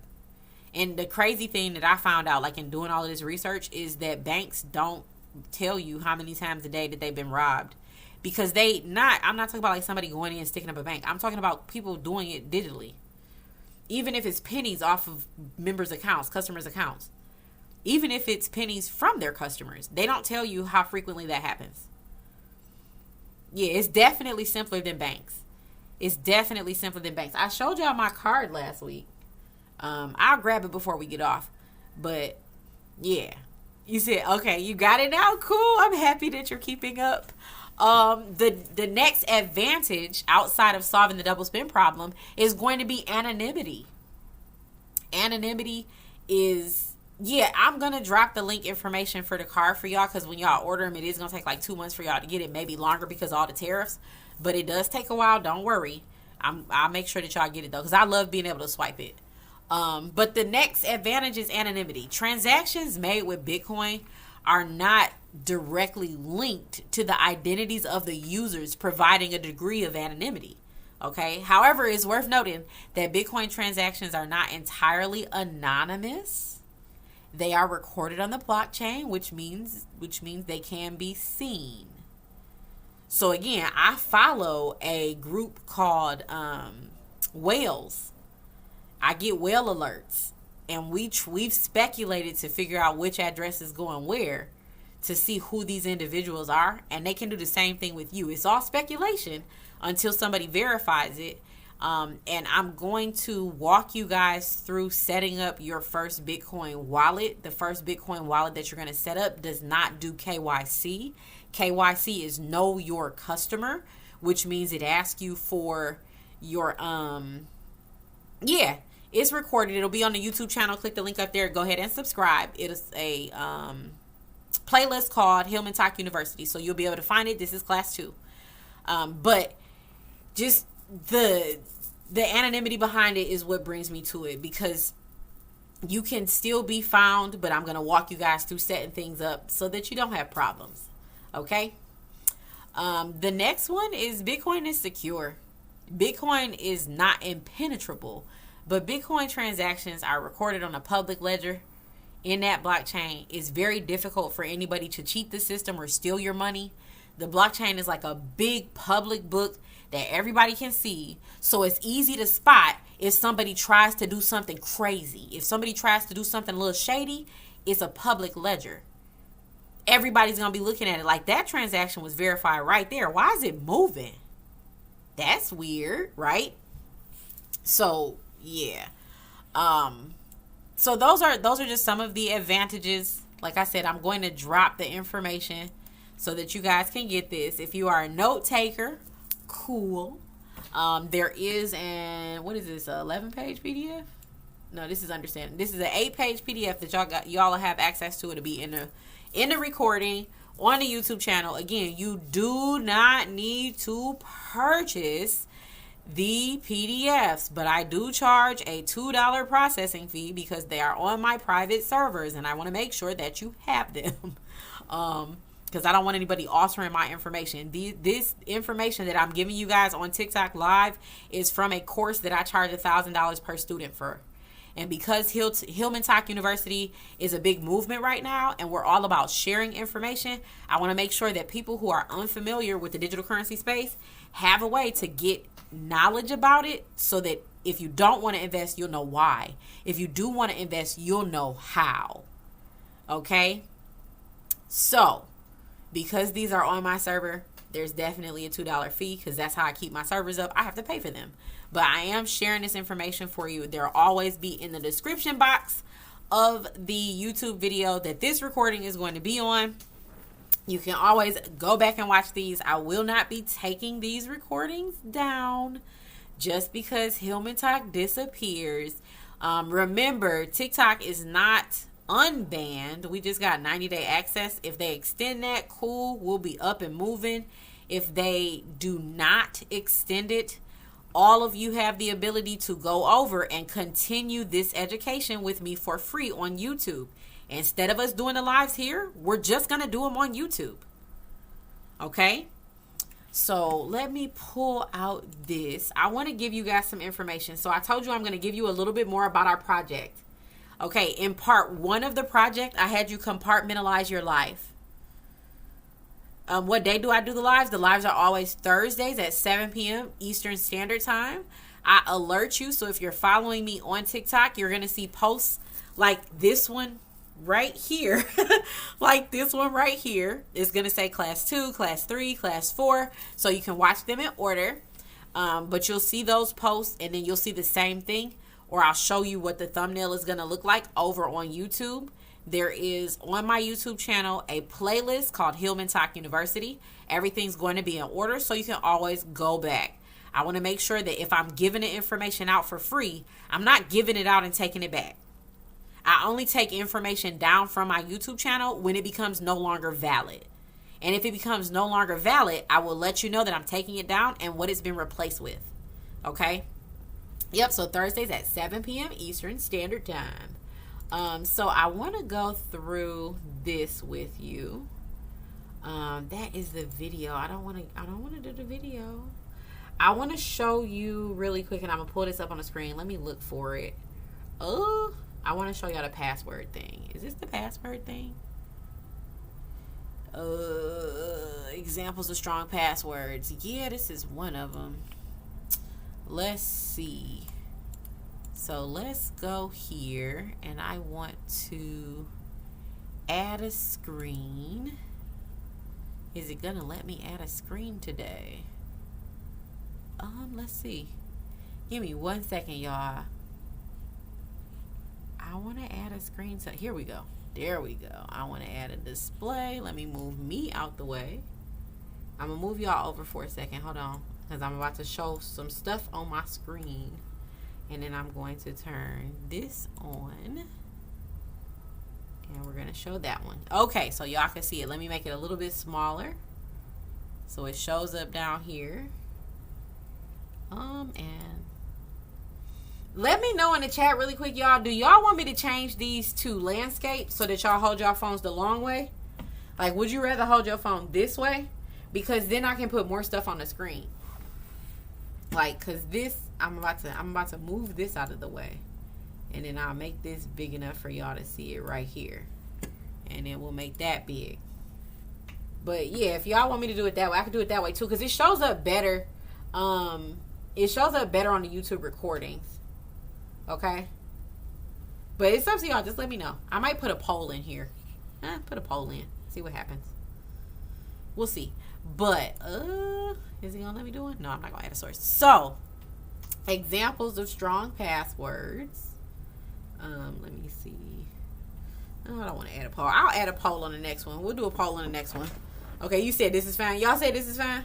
And the crazy thing that I found out, like in doing all of this research, is that banks don't tell you how many times a day that they've been robbed, because I'm not talking about like somebody going in and sticking up a bank. I'm talking about people doing it digitally, even if it's pennies off of members' accounts, customers' accounts, even if it's pennies from their customers. They don't tell you how frequently that happens. Yeah, it's definitely simpler than banks. It's definitely simpler than banks. I showed y'all my card last week. I'll grab it before we get off. But yeah, you said, okay, you got it now. Cool. I'm happy that you're keeping up. The next advantage outside of solving the double spend problem is going to be anonymity. Anonymity is, yeah, I'm going to drop the link information for the card for y'all, because when y'all order them, it is going to take like 2 months for y'all to get it, maybe longer because of all the tariffs. But it does take a while. Don't worry. I'll make sure that y'all get it, though, because I love being able to swipe it. But the next advantage is anonymity. Transactions made with Bitcoin are not directly linked to the identities of the users, providing a degree of anonymity. Okay. However, it's worth noting that Bitcoin transactions are not entirely anonymous. They are recorded on the blockchain, which means they can be seen. So again, I follow a group called Whales. I get whale alerts, and we've speculated to figure out which address is going where. to see who these individuals are, and they can do the same thing with you. It's all speculation until somebody verifies it. And I'm going to walk you guys through setting up your first Bitcoin wallet. The first Bitcoin wallet that you're going to set up does not do KYC. KYC is know your customer, which means it asks you for your it's recorded. It'll be on the YouTube channel. Click the link up there. Go ahead and subscribe. It is a playlist called 𝐿 University, so you'll be able to find it. This is class 2. But just the anonymity behind it is what brings me to it, because you can still be found, but I'm going to walk you guys through setting things up so that you don't have problems. Okay? The next one is Bitcoin is secure. Bitcoin is not impenetrable, but Bitcoin transactions are recorded on a public ledger in that blockchain. It's very difficult for anybody to cheat the system or steal your money. The blockchain is like a big public book that everybody can see. So it's easy to spot if somebody tries to do something crazy. If somebody tries to do something a little shady, it's a public ledger. Everybody's going to be looking at it like that transaction was verified right there. Why is it moving? That's weird, right? So, yeah. So those are just some of the advantages. Like I said, I'm going to drop the information so that you guys can get this. If you are a note taker, cool. There is what is this, 11-page PDF? No, this is understanding. This is an 8-page PDF that y'all have access to. It'll be in the recording on the YouTube channel. Again, you do not need to purchase the PDFs, but I do charge a $2 processing fee because they are on my private servers, and I want to make sure that you have them. Because I don't want anybody altering my information. This information that I'm giving you guys on TikTok Live is from a course that I charge $1,000 per student for. And because 𝐿 University is a big movement right now, and we're all about sharing information, I want to make sure that people who are unfamiliar with the digital currency space have a way to get knowledge about it, so that if you don't want to invest, you'll know why. If you do want to invest, you'll know how. Okay? So, because these are on my server, there's definitely a $2 fee, because that's how I keep my servers up. I have to pay for them. But I am sharing this information for you. There'll always be in the description box of the YouTube video that this recording is going to be on. You can always go back and watch these. I will not be taking these recordings down just because 𝐿 disappears. Remember, TikTok is not unbanned. We just got 90-day access. If they extend that, cool, we'll be up and moving. If they do not extend it, all of you have the ability to go over and continue this education with me for free on YouTube. Instead of us doing the lives here, we're just going to do them on YouTube. Okay? So let me pull out this. I want to give you guys some information. So I told you I'm going to give you a little bit more about our project. Okay, in part 1 of the project, I had you compartmentalize your life. What day do I do the lives? The lives are always Thursdays at 7 p.m. Eastern Standard Time. I alert you. So if you're following me on TikTok, you're going to see posts like this one right here. Like this one right here. It's going to say class 2, class 3, class 4. So you can watch them in order. But you'll see those posts, and then you'll see the same thing. Or I'll show you what the thumbnail is going to look like over on YouTube. There is on my YouTube channel a playlist called 𝐿 University. Everything's going to be in order, so you can always go back. I want to make sure that if I'm giving the information out for free, I'm not giving it out and taking it back. I only take information down from my YouTube channel when it becomes no longer valid. And if it becomes no longer valid, I will let you know that I'm taking it down and what it's been replaced with. Okay? Yep, so Thursdays at 7 p.m. Eastern Standard Time. So I want to go through this with you. That is the video. I don't want to do the video. I want to show you really quick, and I'm going to pull this up on the screen. Let me look for it. Oh, I want to show y'all the password thing. Is this the password thing? Examples of strong passwords. Yeah, this is one of them. Let's see. So let's go here, and I want to add a screen. Is it gonna let me add a screen today? Let's see. Give me 1 second, y'all. I want to add a screen. So here we go. There we go. I want to add a display. Let me move me out the way. I'm gonna move y'all over for a second. Hold on, because I'm about to show some stuff on my screen, and then I'm going to turn this on, and we're gonna show that one. Okay, so y'all can see it. Let me make it a little bit smaller so it shows up down here. And let me know in the chat really quick, y'all. Do y'all want me to change these to landscape so that y'all hold y'all phones the long way? Like, would you rather hold your phone this way? Because then I can put more stuff on the screen. Like, cause this, I'm about to move this out of the way, and then I'll make this big enough for y'all to see it right here, and then we'll make that big. But yeah, if y'all want me to do it that way, I can do it that way too, cause it shows up better. It shows up better on the YouTube recordings. Okay? But it's up to y'all. Just let me know. I might put a poll in here. Put a poll in. See what happens. We'll see. But, is he going to let me do it? No, I'm not going to add a source. So, examples of strong passwords. Let me see. Oh, I don't want to add a poll. I'll add a poll on the next one. We'll do a poll on the next one. Okay, you said this is fine. Y'all say this is fine?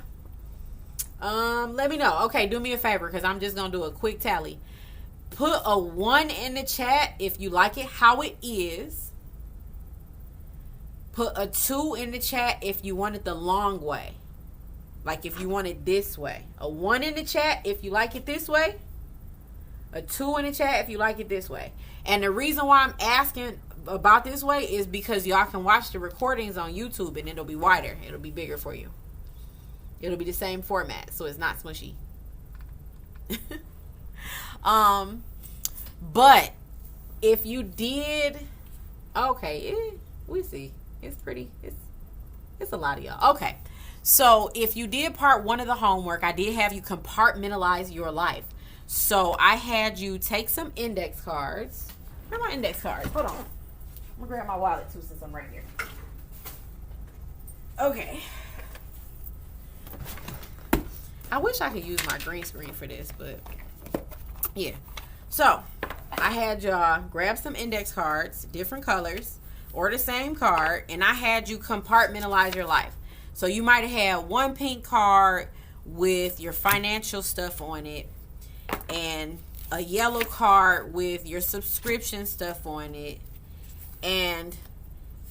Let me know. Okay, do me a favor, because I'm just going to do a quick tally. Put a 1 in the chat if you like it how it is. Put a 2 in the chat if you want it the long way. Like if you want it this way. A 1 in the chat if you like it this way. A 2 in the chat if you like it this way. And the reason why I'm asking about this way is because y'all can watch the recordings on YouTube and it'll be wider. It'll be bigger for you. It'll be the same format, so it's not smushy. But if you did, okay, we see. It's pretty, it's a lot of y'all. Okay, so if you did part 1 of the homework, I did have you compartmentalize your life. So I had you take some index cards. Where are my index cards? Hold on. I'm gonna grab my wallet too since I'm right here. Okay. I wish I could use my green screen for this, but yeah. So I had y'all grab some index cards, different colors, or the same card, and I had you compartmentalize your life. So you might have had one pink card with your financial stuff on it, and a yellow card with your subscription stuff on it, and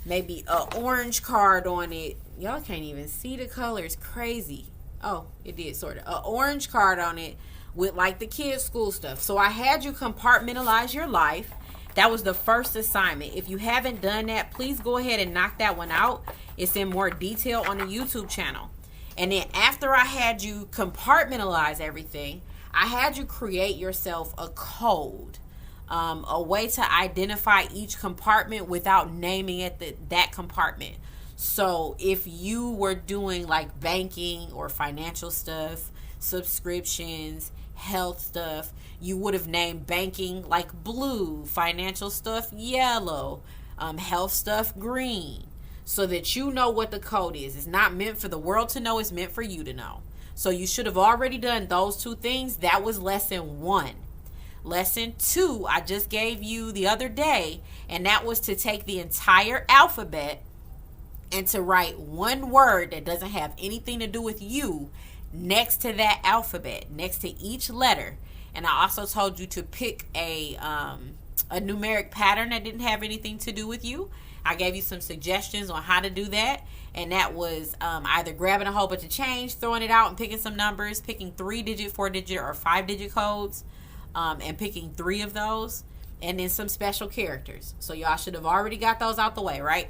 maybe an orange card on it. Y'all can't even see the colors. Crazy. Oh, it did sort of. An orange card on it with like the kids' school stuff. So I had you compartmentalize your life. That was the first assignment. If you haven't done that, please go ahead and knock that one out. It's in more detail on the YouTube channel. And then after I had you compartmentalize everything, I had you create yourself a code, a way to identify each compartment without naming it that compartment. So if you were doing like banking or financial stuff, subscriptions, health stuff, you would have named banking like blue, financial stuff yellow, health stuff green, so that you know what the code is. It's not meant for the world to know, it's meant for you to know. So you should have already done those 2 things. That was lesson 1. Lesson 2, I just gave you the other day, and that was to take the entire alphabet and to write one word that doesn't have anything to do with you next to that alphabet, next to each letter. And I also told you to pick a numeric pattern that didn't have anything to do with you. I gave you some suggestions on how to do that, and that was either grabbing a whole bunch of change, throwing it out and picking some numbers, picking 3-digit, 4-digit, or 5-digit codes, and picking 3 of those, and then some special characters. So y'all should have already got those out the way, right?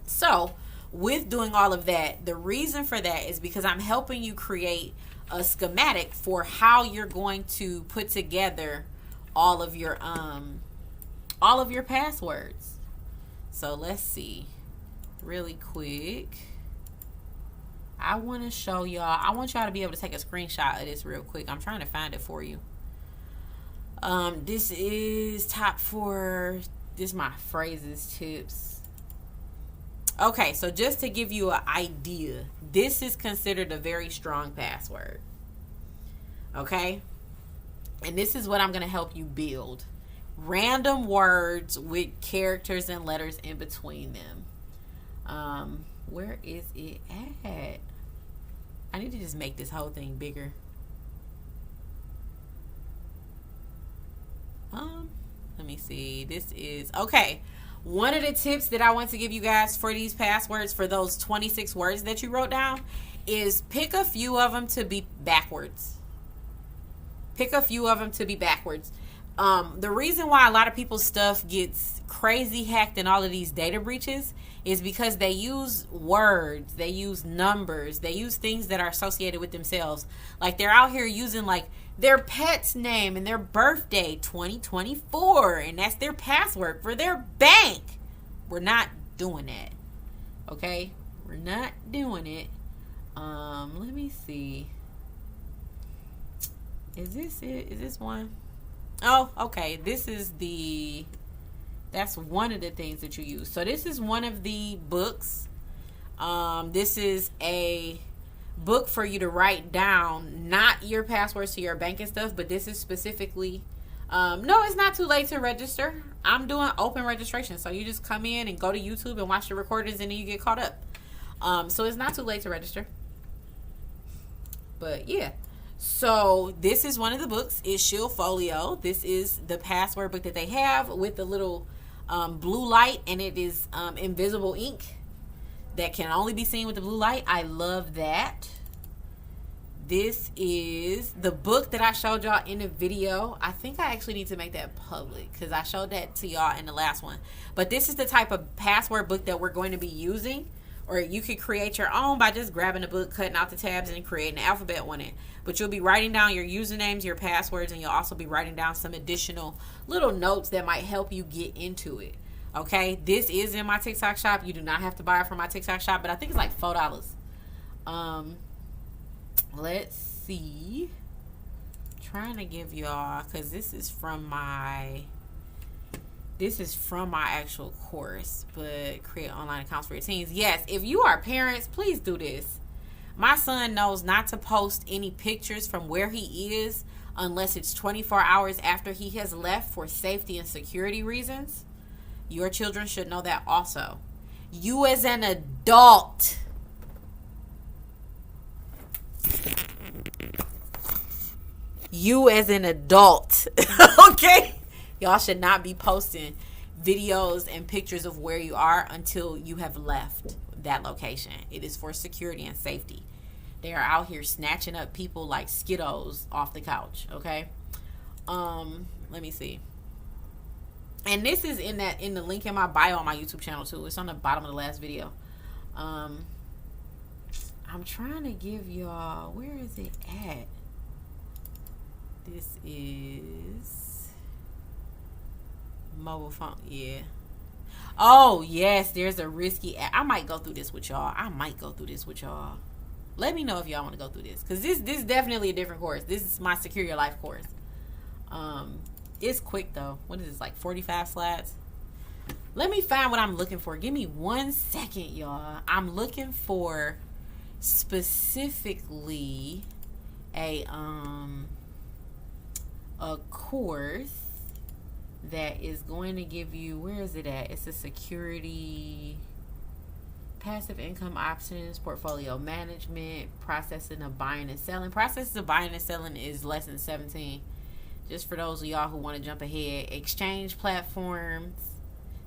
So with doing all of that, the reason for that is because I'm helping you create a schematic for how you're going to put together all of your passwords. So let's see really quick. I want to show y'all. I want y'all to be able to take a screenshot of this real quick. I'm trying to find it for you. This is top 4. This is my phrases tips. Okay, so just to give you an idea, this is considered a very strong password. Okay? And this is what I'm going to help you build. Random words with characters and letters in between them. Where is it at? I need to just make this whole thing bigger. Let me see. This is okay. One of the tips that I want to give you guys for these passwords, for those 26 words that you wrote down, is pick a few of them to be backwards. Pick a few of them to be backwards. The reason why a lot of people's stuff gets crazy hacked in all of these data breaches is because they use words, they use numbers, they use things that are associated with themselves. Like they're out here using like their pet's name and their birthday, 2024, and that's their password for their bank. We're not doing that. Okay? We're not doing it. Let me see. Is this it? Is this one? Oh, okay. This is that's one of the things that you use. So this is one of the books. This is a book for you to write down, not your passwords to your bank and stuff, but this is specifically, no, it's not too late to register. I'm doing open registration. So you just come in and go to YouTube and watch the recordings and then you get caught up. So it's not too late to register. But yeah. So this is one of the books. It's Shieldfolio. This is the password book that they have with the little blue light, and it is invisible ink that can only be seen with the blue light. I love that. This is the book that I showed y'all in the video. I think I actually need to make that public because I showed that to y'all in the last one. But this is the type of password book that we're going to be using. Or you could create your own by just grabbing a book, cutting out the tabs, and creating an alphabet on it. But you'll be writing down your usernames, your passwords, and you'll also be writing down some additional little notes that might help you get into it. Okay? This is in my TikTok shop. You do not have to buy it from my TikTok shop, but I think it's like $4. Let's see. I'm trying to give y'all, because this is from my actual course, but create online accounts for your teens. Yes, if you are parents, please do this. My son knows not to post any pictures from where he is unless it's 24 hours after he has left for safety and security reasons. Your children should know that also. You as an adult, okay? Y'all should not be posting videos and pictures of where you are until you have left that location. It is for security and safety. They are out here snatching up people like Skittles off the couch, okay? Let me see. And this is in the link in my bio on my YouTube channel too. It's on the bottom of the last video. I'm trying to give y'all, where is it at? This is mobile phone. Yeah. Oh yes, there's a risky app. I might go through this with y'all. Let me know if y'all want to go through this, because this is definitely a different course. This is my Secure Your Life course. It's quick though. What is this, like 45 slides? Let me find what I'm looking for. Give me 1 second, y'all. I'm looking for specifically a course that is going to give you, where is it at? It's a security, passive income options, portfolio management, processing of buying and selling. Processing of buying and selling is lesson 17. Just for those of y'all who want to jump ahead. Exchange platforms.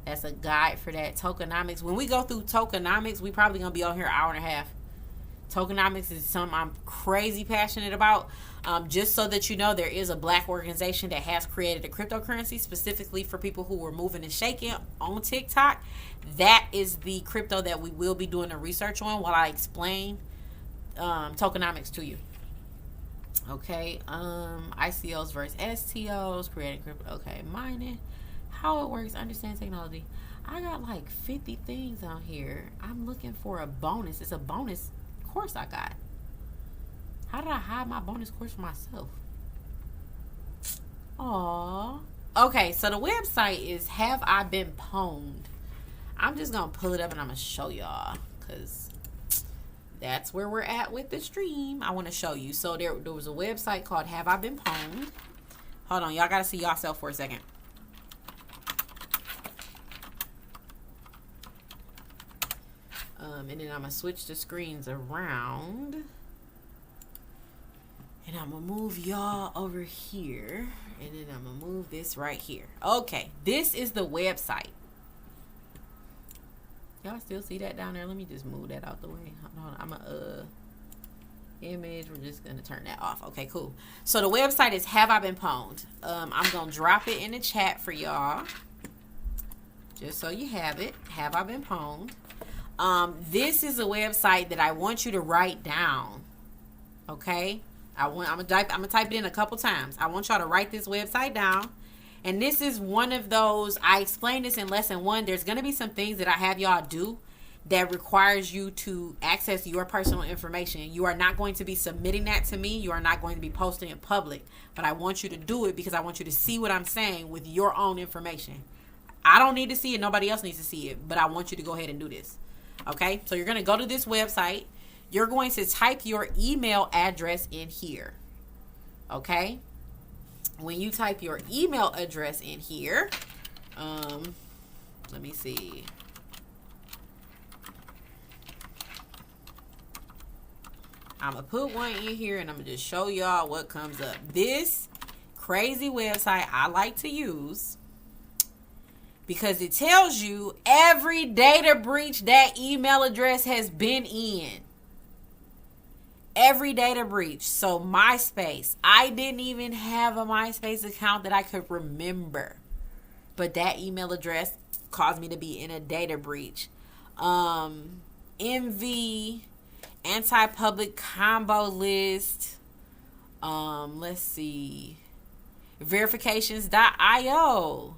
That's a guide for that. Tokenomics. When we go through tokenomics, we probably going to be on here an hour and a half. Tokenomics is something I'm crazy passionate about. Just so that you know, there is a black organization that has created a cryptocurrency specifically for people who were moving and shaking on TikTok. That is the crypto that we will be doing the research on while I explain tokenomics to you. Okay, ICOs versus STOs, creating crypto. Okay, mining, how it works, understand technology. I got like 50 things on here. I'm looking for a bonus. It's a bonus course I got. How did I hide my bonus course for myself? Aww. Okay, so the website is Have I Been Pwned? I'm just going to pull it up and I'm going to show y'all because that's where we're at with the stream. I want to show you. So there was a website called Have I Been Pwned? Hold on. Y'all got to see yourself for a second. And then I'm going to switch the screens around. And I'm going to move y'all over here. And then I'm going to move this right here. Okay. This is the website. Y'all still see that down there? Let me just move that out the way. Hold on. I'm going to image. We're just going to turn that off. Okay, cool. So the website is Have I Been Pwned? I'm going to drop it in the chat for y'all. Just so you have it. Have I Been Pwned? This is a website that I want you to write down. Okay? I'm gonna type it in a couple times. I want y'all to write this website down. And this is one of those, I explained this in lesson 1. There's going to be some things that I have y'all do that requires you to access your personal information. You are not going to be submitting that to me. You are not going to be posting in public. But I want you to do it because I want you to see what I'm saying with your own information. I don't need to see it. Nobody else needs to see it. But I want you to go ahead and do this. Okay? So you're going to go to this website. You're going to type your email address in here. Okay? When you type your email address in here, let me see. I'm going to put one in here and I'm going to just show y'all what comes up. This crazy website I like to use because it tells you every data breach that email address has been in. Every data breach. So MySpace. I didn't even have a MySpace account that I could remember. But that email address caused me to be in a data breach. MV, anti-public combo list. Let's see. Verifications.io.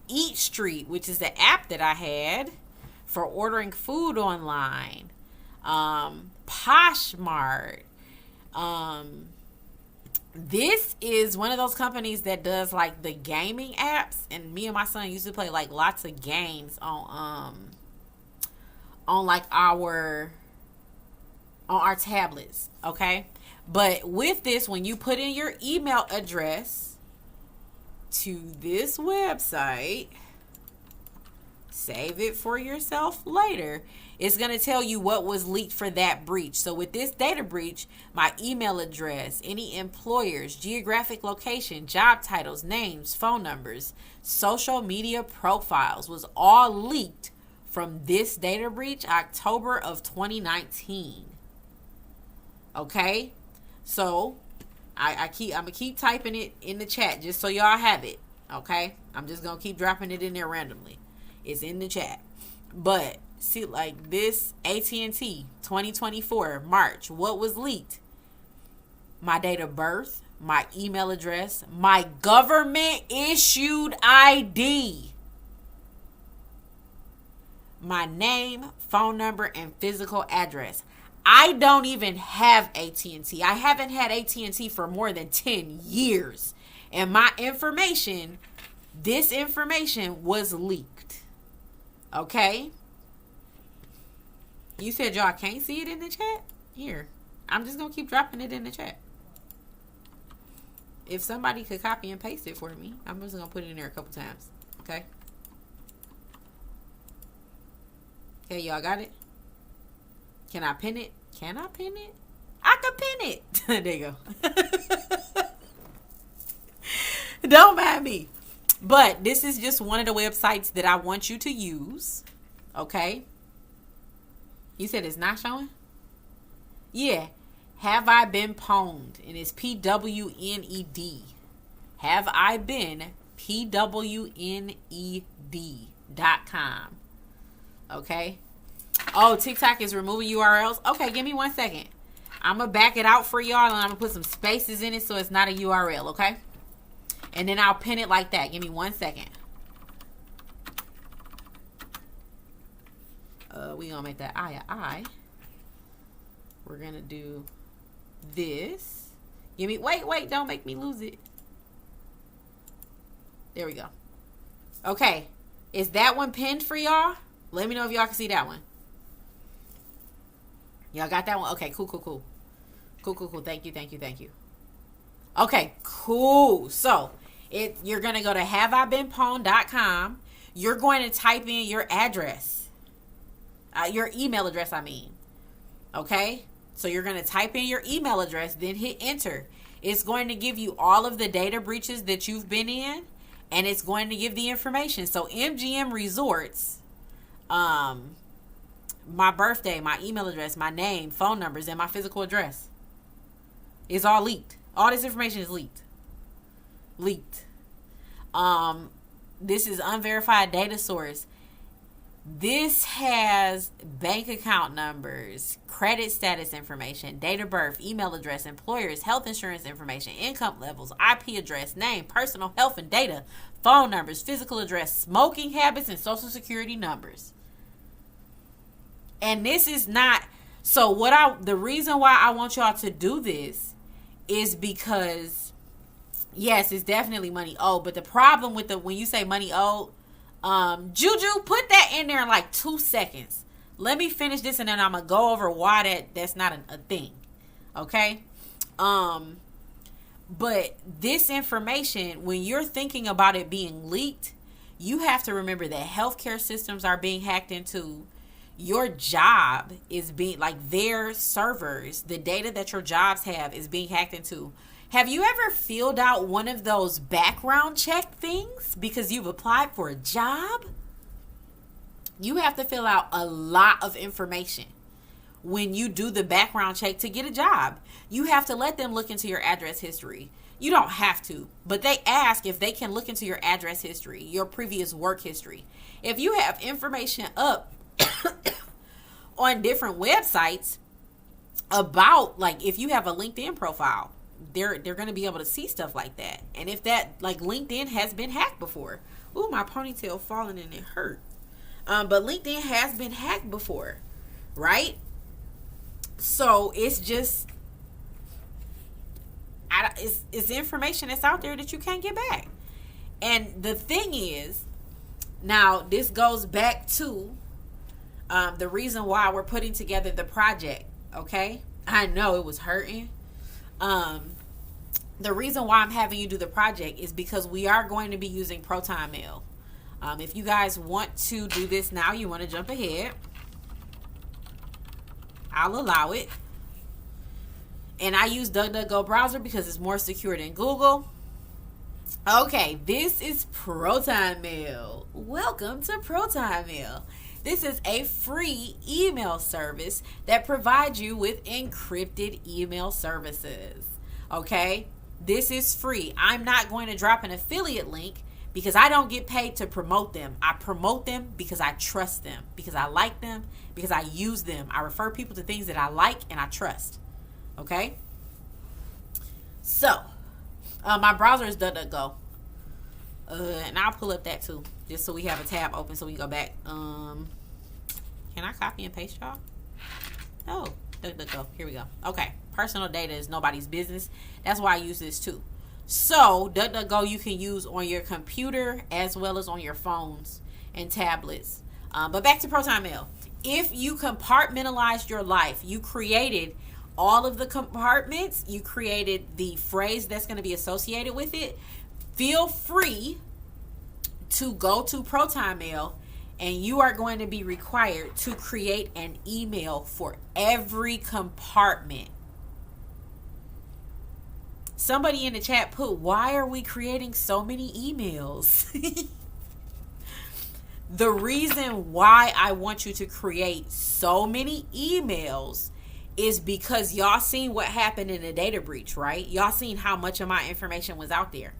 Eat Street, which is the app that I had for ordering food online. Poshmark. This is one of those companies that does like the gaming apps, and me and my son used to play like lots of games on like our tablets. Okay, but with this, when you put in your email address to this website, save it for yourself later. It's going to tell you what was leaked for that breach. So with this data breach, my email address, any employers, geographic location, job titles, names, phone numbers, social media profiles was all leaked from this data breach, October of 2019. Okay? So I'm going to keep typing it in the chat just so y'all have it. Okay? I'm just going to keep dropping it in there randomly. It's in the chat. But see, like this AT&T 2024 March, what was leaked? My date of birth, my email address, my government issued ID, my name, phone number, and physical address. I don't even have AT&T. I haven't had AT&T for more than 10 years. And my information, this information was leaked. Okay? You said y'all can't see it in the chat? Here. I'm just going to keep dropping it in the chat. If somebody could copy and paste it for me, I'm just going to put it in there a couple times. Okay? Okay, y'all got it? Can I pin it? Can I pin it? I can pin it. There you go. Don't mind me. But this is just one of the websites that I want you to use. Okay? You said it's not showing? Yeah. Have I Been Pwned? And it's PWNED. Have I Been PWNED.com. Okay? Oh, TikTok is removing URLs? Okay, give me 1 second. I'm going to back it out for y'all, and I'm going to put some spaces in it so it's not a URL, okay? And then I'll pin it like that. Give me 1 second. We're going to make that I. We're going to do this. Give me, wait, don't make me lose it. There we go. Okay. Is that one pinned for y'all? Let me know if y'all can see that one. Y'all got that one? Okay, cool. Cool. Thank you. Okay, cool. So, you're going to go to haveibeenpwned.com. You're going to type in your address. Your email address, I mean. Okay? So, you're going to type in your email address, then hit enter. It's going to give you all of the data breaches that you've been in, and it's going to give the information. So, MGM Resorts, my birthday, my email address, my name, phone numbers, and my physical address. It's all leaked. All this information is leaked. This is unverified data source. This has bank account numbers, credit status information, date of birth, email address, employers, health insurance information, income levels, IP address, name, personal health and data, phone numbers, physical address, smoking habits, and social security numbers. And this is not, so the reason why I want y'all to do this is because, yes, it's definitely money owed, but the problem with when you say money owed, Juju, put that in there in like 2 seconds. Let me finish this and then I'm gonna go over why that's not a thing. Okay? But this information, when you're thinking about it being leaked, you have to remember that healthcare systems are being hacked into. Your job is being, like, their servers, the data that your jobs have is being hacked into. Have you ever filled out one of those background check things because you've applied for a job? You have to fill out a lot of information when you do the background check to get a job. You have to let them look into your address history. You don't have to, but they ask if they can look into your address history, your previous work history. If you have information up on different websites about, like, if you have a LinkedIn profile, they're going to be able to see stuff like that. And if that, like, LinkedIn has been hacked before. Ooh, my ponytail falling and it hurt. But LinkedIn has been hacked before, right? So it's just, it's information that's out there that you can't get back. And the thing is, now this goes back to the reason why we're putting together the project. Okay, I know it was hurting. The reason why I'm having you do the project is because we are going to be using Proton Mail. If you guys want to do this now, you want to jump ahead, I'll allow it. And I use DuckDuckGo browser because it's more secure than Google. Okay, this is Proton Mail. Welcome to Proton Mail. This is a free email service that provides you with encrypted email services. Okay, this is free. I'm not going to drop an affiliate link because I don't get paid to promote them. I promote them because I trust them, because I like them, because I use them. I refer people to things that I like and I trust. Okay, so my browser is DuckDuckGo. And I'll pull up that too, just so we have a tab open so we can go back. Can I copy and paste, y'all? Oh, DuckDuckGo. Here we go. Okay, personal data is nobody's business. That's why I use this too. So DuckDuckGo you can use on your computer as well as on your phones and tablets. But back to Proton Mail. If you compartmentalized your life, you created all of the compartments, you created the phrase that's going to be associated with it, feel free to go to Proton Mail, and you are going to be required to create an email for every compartment. Somebody in the chat put, why are we creating so many emails? The reason why I want you to create so many emails is because y'all seen what happened in the data breach, right? Y'all seen how much of my information was out there.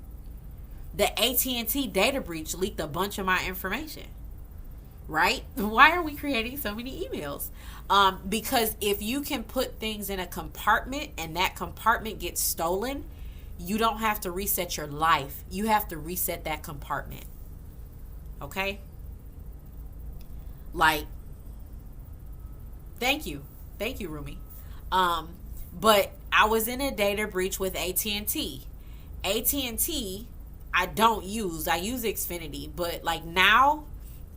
The AT&T data breach leaked a bunch of my information, right? Why are we creating so many emails? Because if you can put things in a compartment and that compartment gets stolen, you don't have to reset your life. You have to reset that compartment. Okay? Like, thank you, Rumi. But I was in a data breach with AT&T. AT&T, I use Xfinity, but like now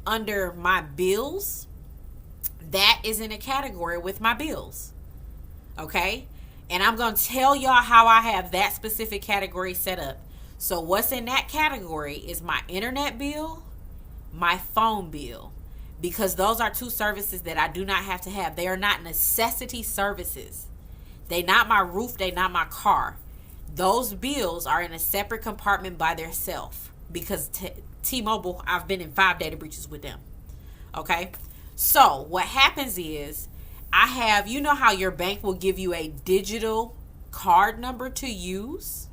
under my bills, that is in a category with my bills. Okay? And I'm going to tell y'all how I have that specific category set up. So what's in that category is my internet bill, my phone bill, because those are two services that I do not have to have. They are not necessity services. They not my roof. They not my car. Those bills are in a separate compartment by themselves because T-Mobile, I've been in 5 data breaches with them. Okay? So what happens is I have, you know how your bank will give you a digital card number to use?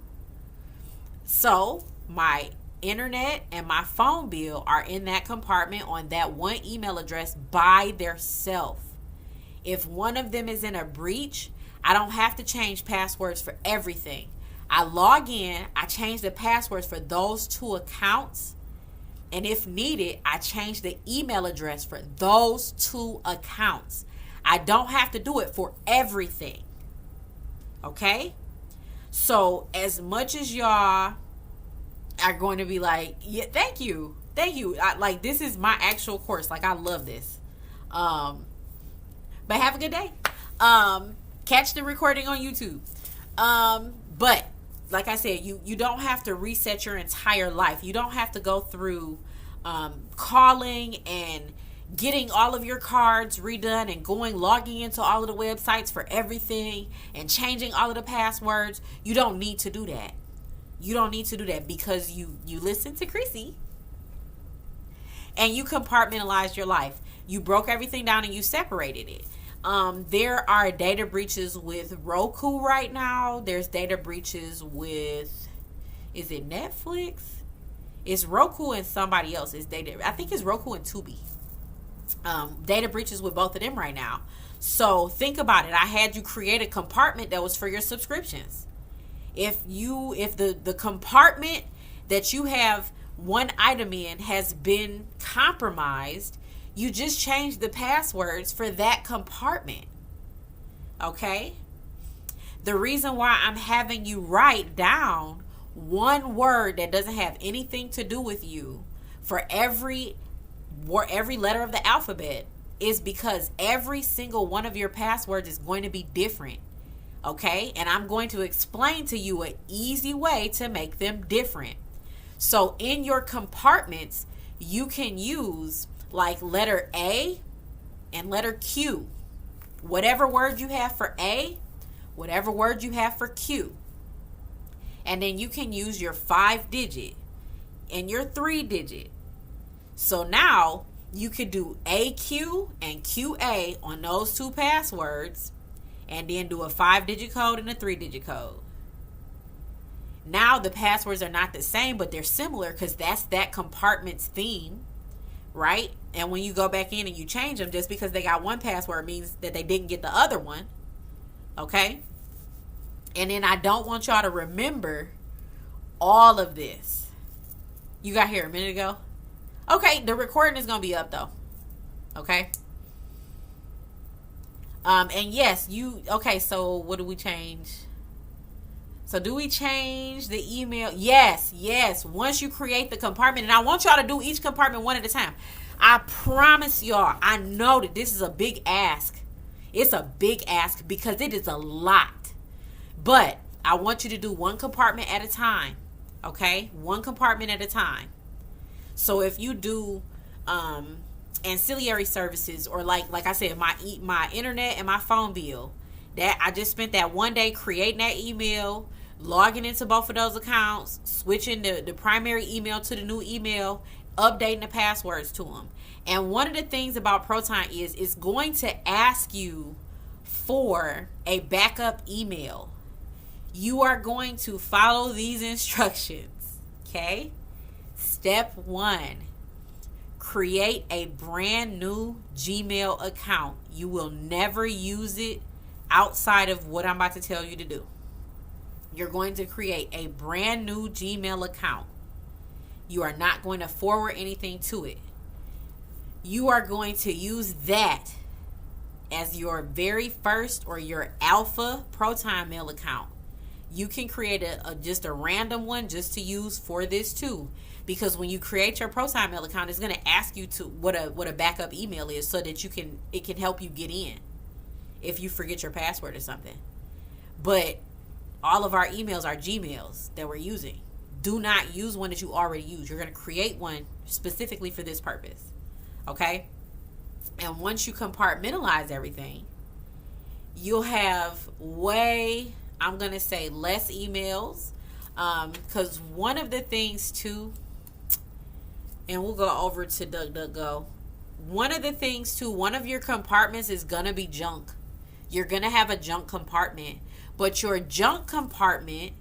So my internet and my phone bill are in that compartment on that one email address by themselves. If one of them is in a breach, I don't have to change passwords for everything. I log in, I change the passwords for those 2 accounts, and if needed, I change the email address for those 2 accounts. I don't have to do it for everything. Okay? So as much as y'all are going to be like, yeah, thank you. Like, this is my actual course. Like, I love this. But have a good day. Catch the recording on YouTube. But like I said, you don't have to reset your entire life. You don't have to go through calling and getting all of your cards redone and logging into all of the websites for everything and changing all of the passwords. You don't need to do that. You don't need to do that because you listen to Chrissy and you compartmentalized your life. You broke everything down and you separated it. There are data breaches with Roku right now. There's data breaches with, is it Netflix? It's Roku and somebody else. I think it's Roku and Tubi. Data breaches with both of them right now. So think about it. I had you create a compartment that was for your subscriptions. If the compartment that you have one item in has been compromised, you just change the passwords for that compartment. Okay? The reason why I'm having you write down one word that doesn't have anything to do with you for every letter of the alphabet is because every single one of your passwords is going to be different. Okay? And I'm going to explain to you an easy way to make them different. So in your compartments, you can use like letter A and letter Q. Whatever word you have for A, whatever word you have for Q. And then you can use your 5-digit and your 3-digit. So now you could do AQ and QA on those 2 passwords and then do a 5-digit code and a 3-digit code. Now the passwords are not the same, but they're similar because that's that compartment's theme, right? And when you go back in and you change them, just because they got one password means that they didn't get the other one. Okay? And then I don't want y'all to remember all of this. You got here a minute ago? Okay, the recording is going to be up though. Okay? And yes, okay, so what do we change? So do we change the email? Yes. Once you create the compartment, and I want y'all to do each compartment one at a time. I promise y'all, I know that this is a big ask. It's a big ask because it is a lot. But I want you to do one compartment at a time. Okay? One compartment at a time. So if you do ancillary services or like I said, my internet and my phone bill, that I just spent that one day creating that email, logging into both of those accounts, switching the primary email to the new email, updating the passwords to them. And one of the things about Proton is it's going to ask you for a backup email. You are going to follow these instructions. Okay? Step 1. Create a brand new Gmail account. You will never use it outside of what I'm about to tell you to do. You're going to create a brand new Gmail account. You are not going to forward anything to it. You are going to use that as your very first or your alpha Proton Mail account. you can create just a random one just to use for this too. Because when you create your ProtonMail account, it's going to ask you to what a backup email is, so that it can help you get in if you forget your password or something. But all of our emails are Gmails that we're using. Do not use one that you already use. You're going to create one specifically for this purpose. Okay? And once you compartmentalize everything, you'll have I'm going to say less emails. Because one of the things too, and we'll go over to DuckDuckGo. One of the things too, one of your compartments is going to be junk. You're going to have a junk compartment. But your junk compartment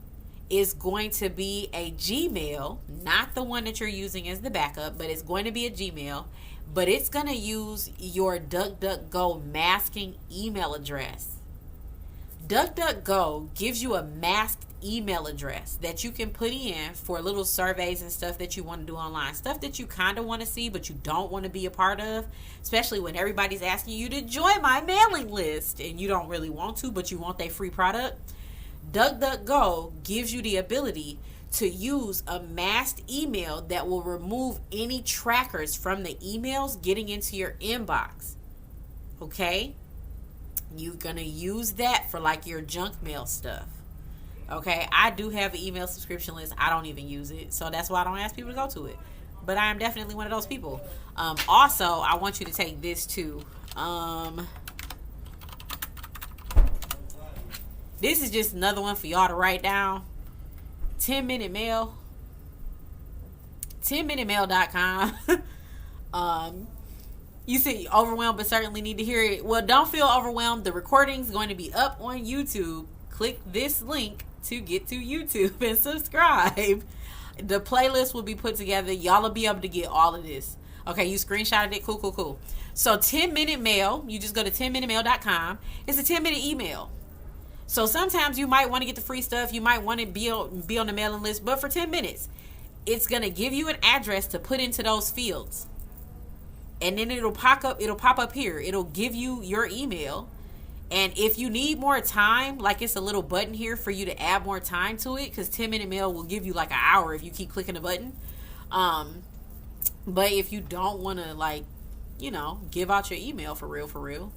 is going to be a Gmail, not the one that you're using as the backup, but it's going to be a Gmail. But it's going to use your DuckDuckGo masking email address. DuckDuckGo gives you a masked email address that you can put in for little surveys and stuff that you want to do online. Stuff that you kind of want to see but you don't want to be a part of, especially when everybody's asking you to join my mailing list and you don't really want to, but you want their free product. DuckDuckGo gives you the ability to use a masked email that will remove any trackers from the emails getting into your inbox. Okay? You're going to use that for like your junk mail stuff. Okay, I do have an email subscription list. I don't even use it, so that's why I don't ask people to go to it. But I am definitely one of those people. Also, I want you to take this too. This is just another one for y'all to write down. 10-minute mail. 10minutemail.com. You see, overwhelmed but certainly need to hear it. Well, don't feel overwhelmed. The recording's going to be up on YouTube. Click this link to get to YouTube and subscribe. The playlist will be put together. Y'all will be able to get all of this. Okay, you screenshotted it. Cool. So 10-minute mail, you just go to 10minutemail.com. It's a 10-minute email. So sometimes you might want to get the free stuff. You might want to be on the mailing list. But for 10 minutes, it's going to give you an address to put into those fields. And then it'll pop up here. It'll give you your email. And if you need more time, like it's a little button here for you to add more time to it, because 10-minute mail will give you like an hour if you keep clicking the button. But if you don't want to give out your email for real,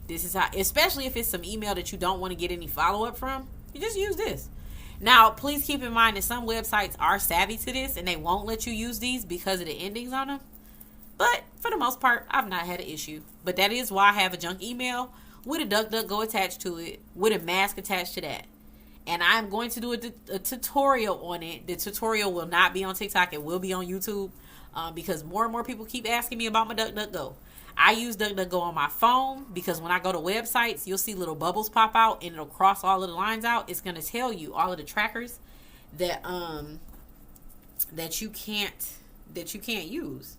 this is how, especially if it's some email that you don't want to get any follow-up from, you just use this. Now, please keep in mind that some websites are savvy to this and they won't let you use these because of the endings on them. But for the most part, I've not had an issue. But that is why I have a junk email with a DuckDuckGo attached to it, with a mask attached to that. And I'm going to do a tutorial on it. The tutorial will not be on TikTok. It will be on YouTube because more and more people keep asking me about my DuckDuckGo. I use DuckDuckGo on my phone because when I go to websites, you'll see little bubbles pop out and it'll cross all of the lines out. It's going to tell you all of the trackers that you can't use.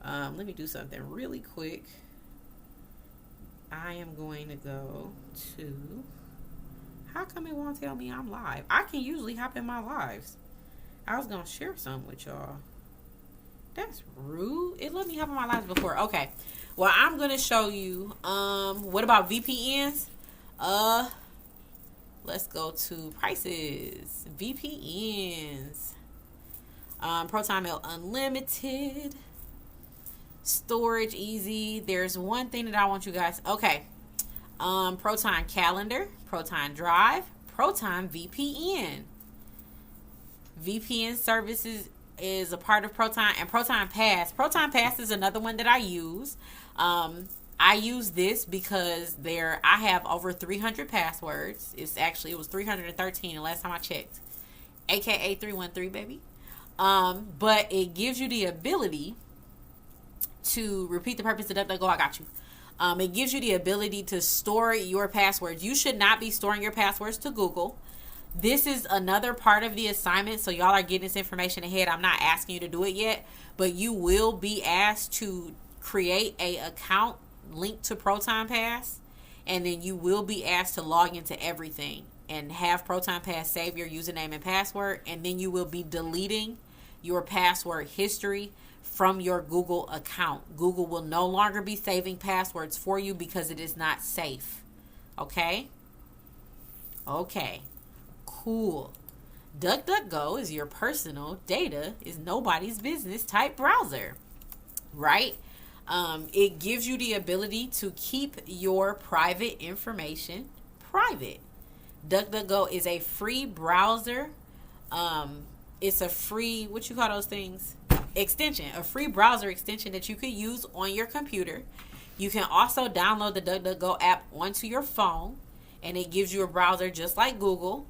Let me do something really quick. I am going to go to, how come it won't tell me I'm live? I can usually hop in my lives. I was going to share something with y'all. That's rude. It let me hop in my lives before. Okay. Well, I'm going to show you, what about VPNs? Let's go to prices. VPNs. ProtonMail Unlimited. Storage easy. There's one thing that I want you guys. Okay. Proton Calendar, Proton Drive, Proton VPN. VPN services is a part of Proton, and Proton Pass. Proton Pass is another one that I use. I use this because I have over 300 passwords. It was 313 the last time I checked. AKA 313, baby. But it gives you the ability to repeat the purpose of DuckDuckGo. I got you. It gives you the ability to store your passwords. You should not be storing your passwords to Google. This is another part of the assignment, so y'all are getting this information ahead. I'm not asking you to do it yet, but you will be asked to create a account linked to Proton Pass, and then you will be asked to log into everything and have Proton Pass save your username and password, and then you will be deleting your password history from your Google account. Google will no longer be saving passwords for you because it is not safe. Okay? Okay. cool. DuckDuckGo is your personal data is nobody's business type browser, right? It gives you the ability to keep your private information private. DuckDuckGo is a free browser. It's a free, what you call those things? Extension, a free browser extension that you could use on your computer. You can also download the DuckDuckGo app onto your phone, and it gives you a browser just like Google,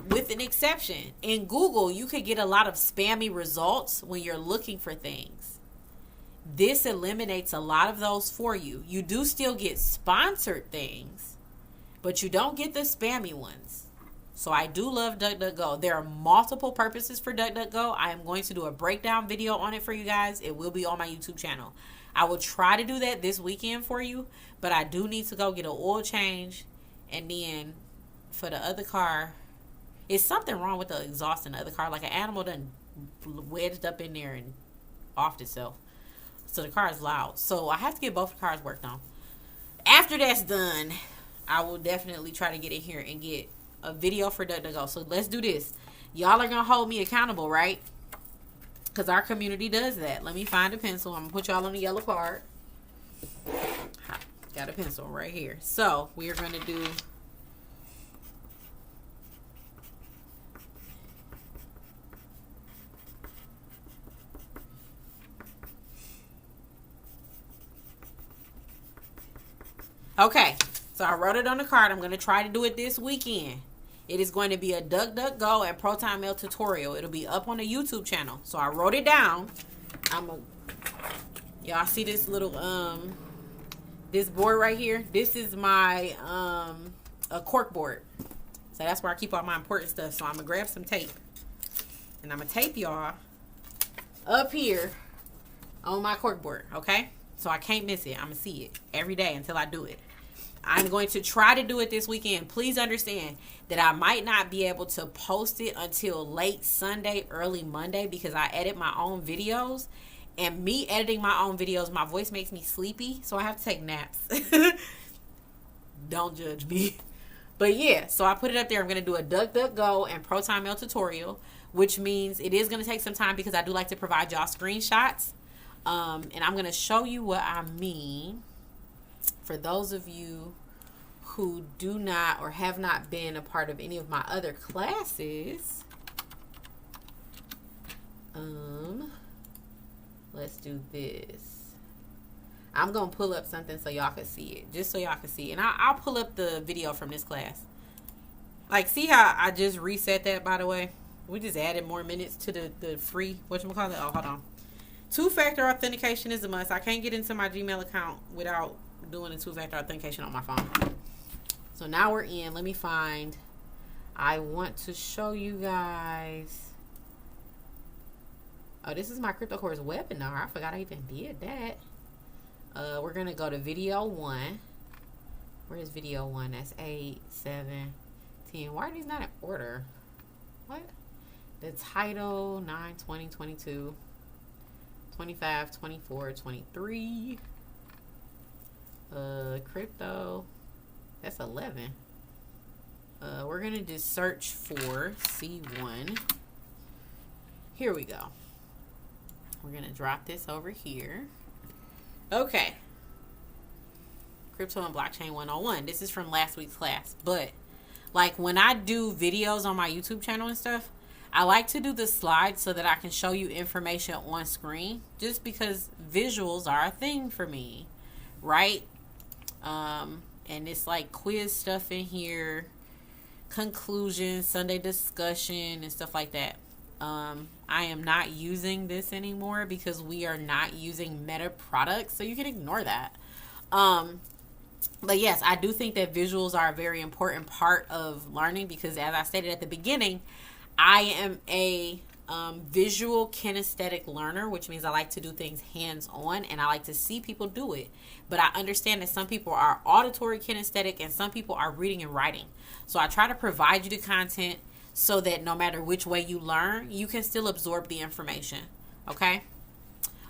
with an exception. In Google, you could get a lot of spammy results when you're looking for things. This eliminates a lot of those for you. You do still get sponsored things, but you don't get the spammy ones. So I do love DuckDuckGo. There are multiple purposes for DuckDuckGo. I am going to do a breakdown video on it for you guys. It will be on my YouTube channel. I will try to do that this weekend for you, but I do need to go get an oil change. And then for the other car, it's something wrong with the exhaust in the other car. Like an animal done wedged up in there and offed itself. So the car is loud. So I have to get both cars worked on. After that's done, I will definitely try to get in here and get a video for DuckDuckGo. So let's do this. Y'all are going to hold me accountable, right? Because our community does that. Let me find a pencil. I'm going to put y'all on the yellow card. Got a pencil right here. So we are going to do... Okay, so I wrote it on the card. I'm going to try to do it this weekend. It is going to be a DuckDuckGo and ProtonMail tutorial. It'll be up on the YouTube channel. So I wrote it down. Y'all see this little, this board right here? This is my, a cork board. So that's where I keep all my important stuff. So I'm going to grab some tape. And I'm going to tape y'all up here on my cork board, okay? So I can't miss it. I'm going to see it every day until I do it. I'm going to try to do it this weekend. Please understand that I might not be able to post it until late Sunday, early Monday, because I edit my own videos. And me editing my own videos, my voice makes me sleepy, so I have to take naps. Don't judge me. But yeah, so I put it up there. I'm going to do a DuckDuckGo and ProtonMail tutorial, which means it is going to take some time because I do like to provide y'all screenshots. And I'm going to show you what I mean. For those of you who do not or have not been a part of any of my other classes, let's do this. I'm going to pull up something so y'all can see it. Just so y'all can see it. And I'll pull up the video from this class. Like, see how I just reset that, by the way? We just added more minutes to the free, whatchamacallit? Oh, hold on. Two-factor authentication is a must. I can't get into my Gmail account without doing a two-factor authentication on my phone. So now we're in. Let me find. I want to show you guys. Oh, this is my crypto course webinar. I forgot I even did that. We're gonna go to video 1. Where is video 1? That's 8, 7, 10. Why are these not in order? What? The title 9, 20, 22, 25, 24, 23. Crypto, that's 11. We're gonna just search for C1. Here we go. We're gonna drop this over here. Okay. Crypto and Blockchain 101. This is from last week's class. But like when I do videos on my YouTube channel and stuff, I like to do the slides so that I can show you information on screen, just because visuals are a thing for me, right? And it's like quiz stuff in here, conclusion, Sunday discussion, and stuff like that. I am not using this anymore because we are not using Meta products, so you can ignore that. But yes, I do think that visuals are a very important part of learning because, as I stated at the beginning, I am a visual kinesthetic learner, which means I like to do things hands-on and I like to see people do it. But I understand that some people are auditory kinesthetic and some people are reading and writing. So I try to provide you the content so that no matter which way you learn, you can still absorb the information. Okay?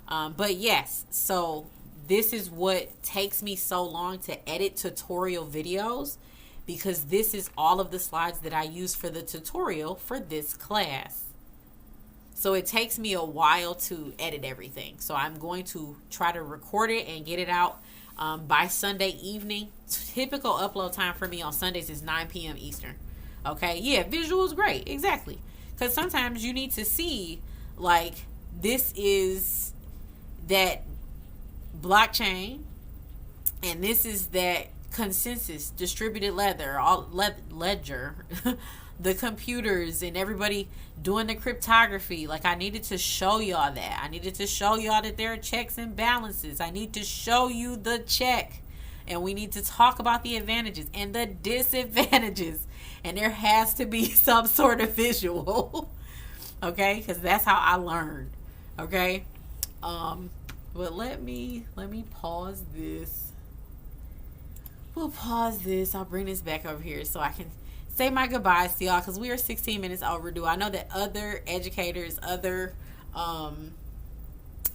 But yes, so this is what takes me so long to edit tutorial videos, because this is all of the slides that I use for the tutorial for this class. So it takes me a while to edit everything. So I'm going to try to record it and get it out by Sunday evening. Typical upload time for me on Sundays is 9 p.m. Eastern. Okay, yeah, visual is great, exactly. Because sometimes you need to see, like, this is that blockchain, and this is that consensus, distributed ledger, the computers and everybody doing the cryptography. Like, I needed to show y'all that. I needed to show y'all that there are checks and balances. I need to show you the check, and we need to talk about the advantages and the disadvantages, and there has to be some sort of visual. Okay, because that's how I learned. Okay, but let me pause this. We'll pause this. I'll bring this back over here so I can say my goodbyes to y'all, because we are 16 minutes overdue. I know that other educators, other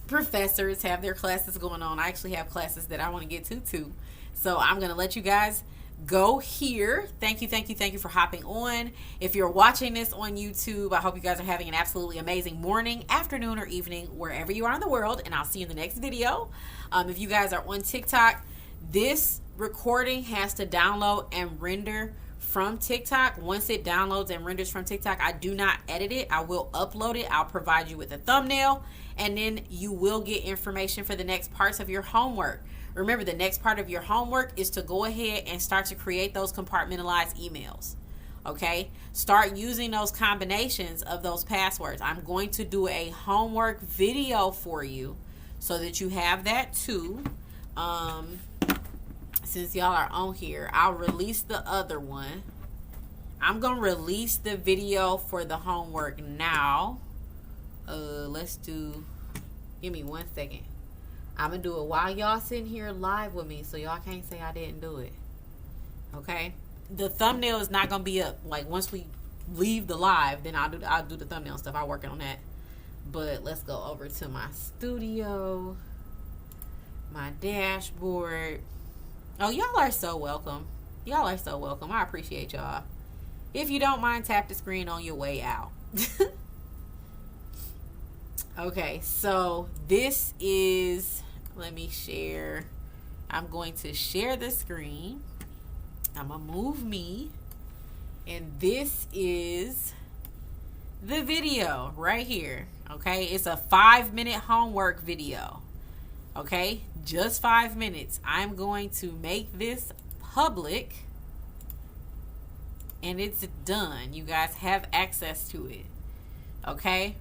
professors have their classes going on. I actually have classes that I want to get to too. So I'm going to let you guys go here. Thank you for hopping on. If you're watching this on YouTube, I hope you guys are having an absolutely amazing morning, afternoon, or evening, wherever you are in the world, and I'll see you in the next video. If you guys are on TikTok, this recording has to download and render from TikTok. Once it downloads and renders from TikTok, I do not edit it. I will upload it. I'll provide you with a thumbnail, and then you will get information for the next parts of your homework. Remember, the next part of your homework is to go ahead and start to create those compartmentalized emails. Okay? Start using those combinations of those passwords. I'm going to do a homework video for you so that you have that too. Since y'all are on here, I'll release the other one. I'm gonna release the video for the homework now. Give me 1 second. I'm gonna do it while y'all sitting here live with me, so y'all can't say I didn't do it. Okay, the thumbnail is not gonna be up. Like, once we leave the live, then I'll do the thumbnail stuff. I'm working on that. But let's go over to my studio, my dashboard. Oh, y'all are so welcome. Y'all are so welcome. I appreciate y'all. If you don't mind, tap the screen on your way out. Okay, so this is, let me share. I'm going to share the screen. I'm going to move me. And this is the video right here. Okay, it's a 5-minute homework video. Okay, just 5 minutes. I'm going to make this public, and it's done. You guys have access to it. Okay,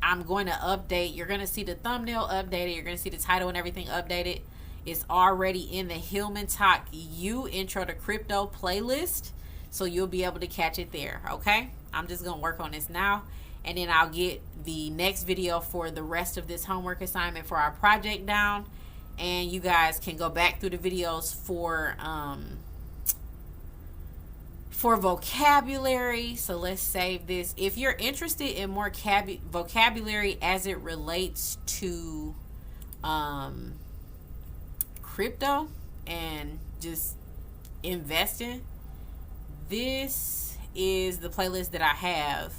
I'm going to update. You're going to see the thumbnail updated. You're going to see the title and everything updated. It's already in the 𝐸𝐫𝐸 Intro to Crypto playlist, so you'll be able to catch it there. Okay, I'm just going to work on this now, and then I'll get the next video for the rest of this homework assignment for our project down, and you guys can go back through the videos for vocabulary. So let's save this. If you're interested in more vocabulary as it relates to crypto and just investing, this is the playlist that I have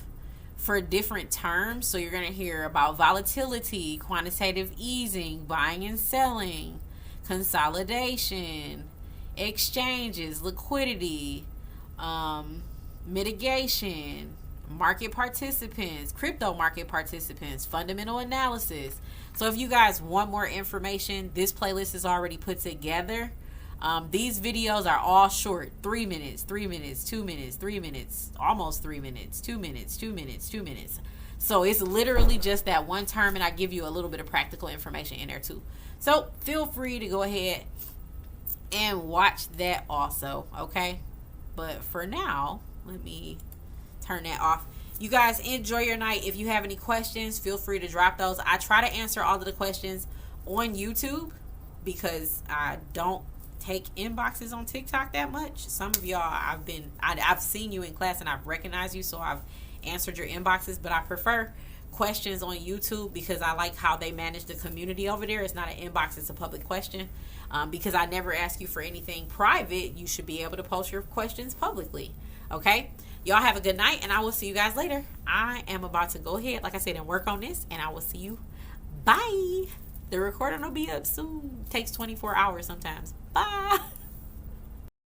for different terms. So you're going to hear about volatility, quantitative easing, buying and selling, consolidation, exchanges, liquidity, mitigation, market participants, crypto market participants, fundamental analysis. So if you guys want more information, this playlist is already put together. These videos are all short: 3 minutes, 3 minutes, 2 minutes, 3 minutes, almost 3 minutes, 2 minutes, 2 minutes, 2 minutes. So it's literally just that one term, and I give you a little bit of practical information in there too. So feel free to go ahead and watch that also, okay? But for now, let me turn that off. You guys enjoy your night. If you have any questions, feel free to drop those. I try to answer all of the questions on YouTube because I don't take inboxes on TikTok that much. Some of y'all, I've seen you in class and I've recognized you, so I've answered your inboxes, but I prefer questions on YouTube because I like how they manage the community over there. It's not an inbox, it's a public question. Because I never ask you for anything private, you should be able to post your questions publicly. Okay? Y'all have a good night, and I will see you guys later. I am about to go ahead, like I said, and work on this, and I will see you. Bye. The recording will be up soon. Takes 24 hours sometimes. Bye.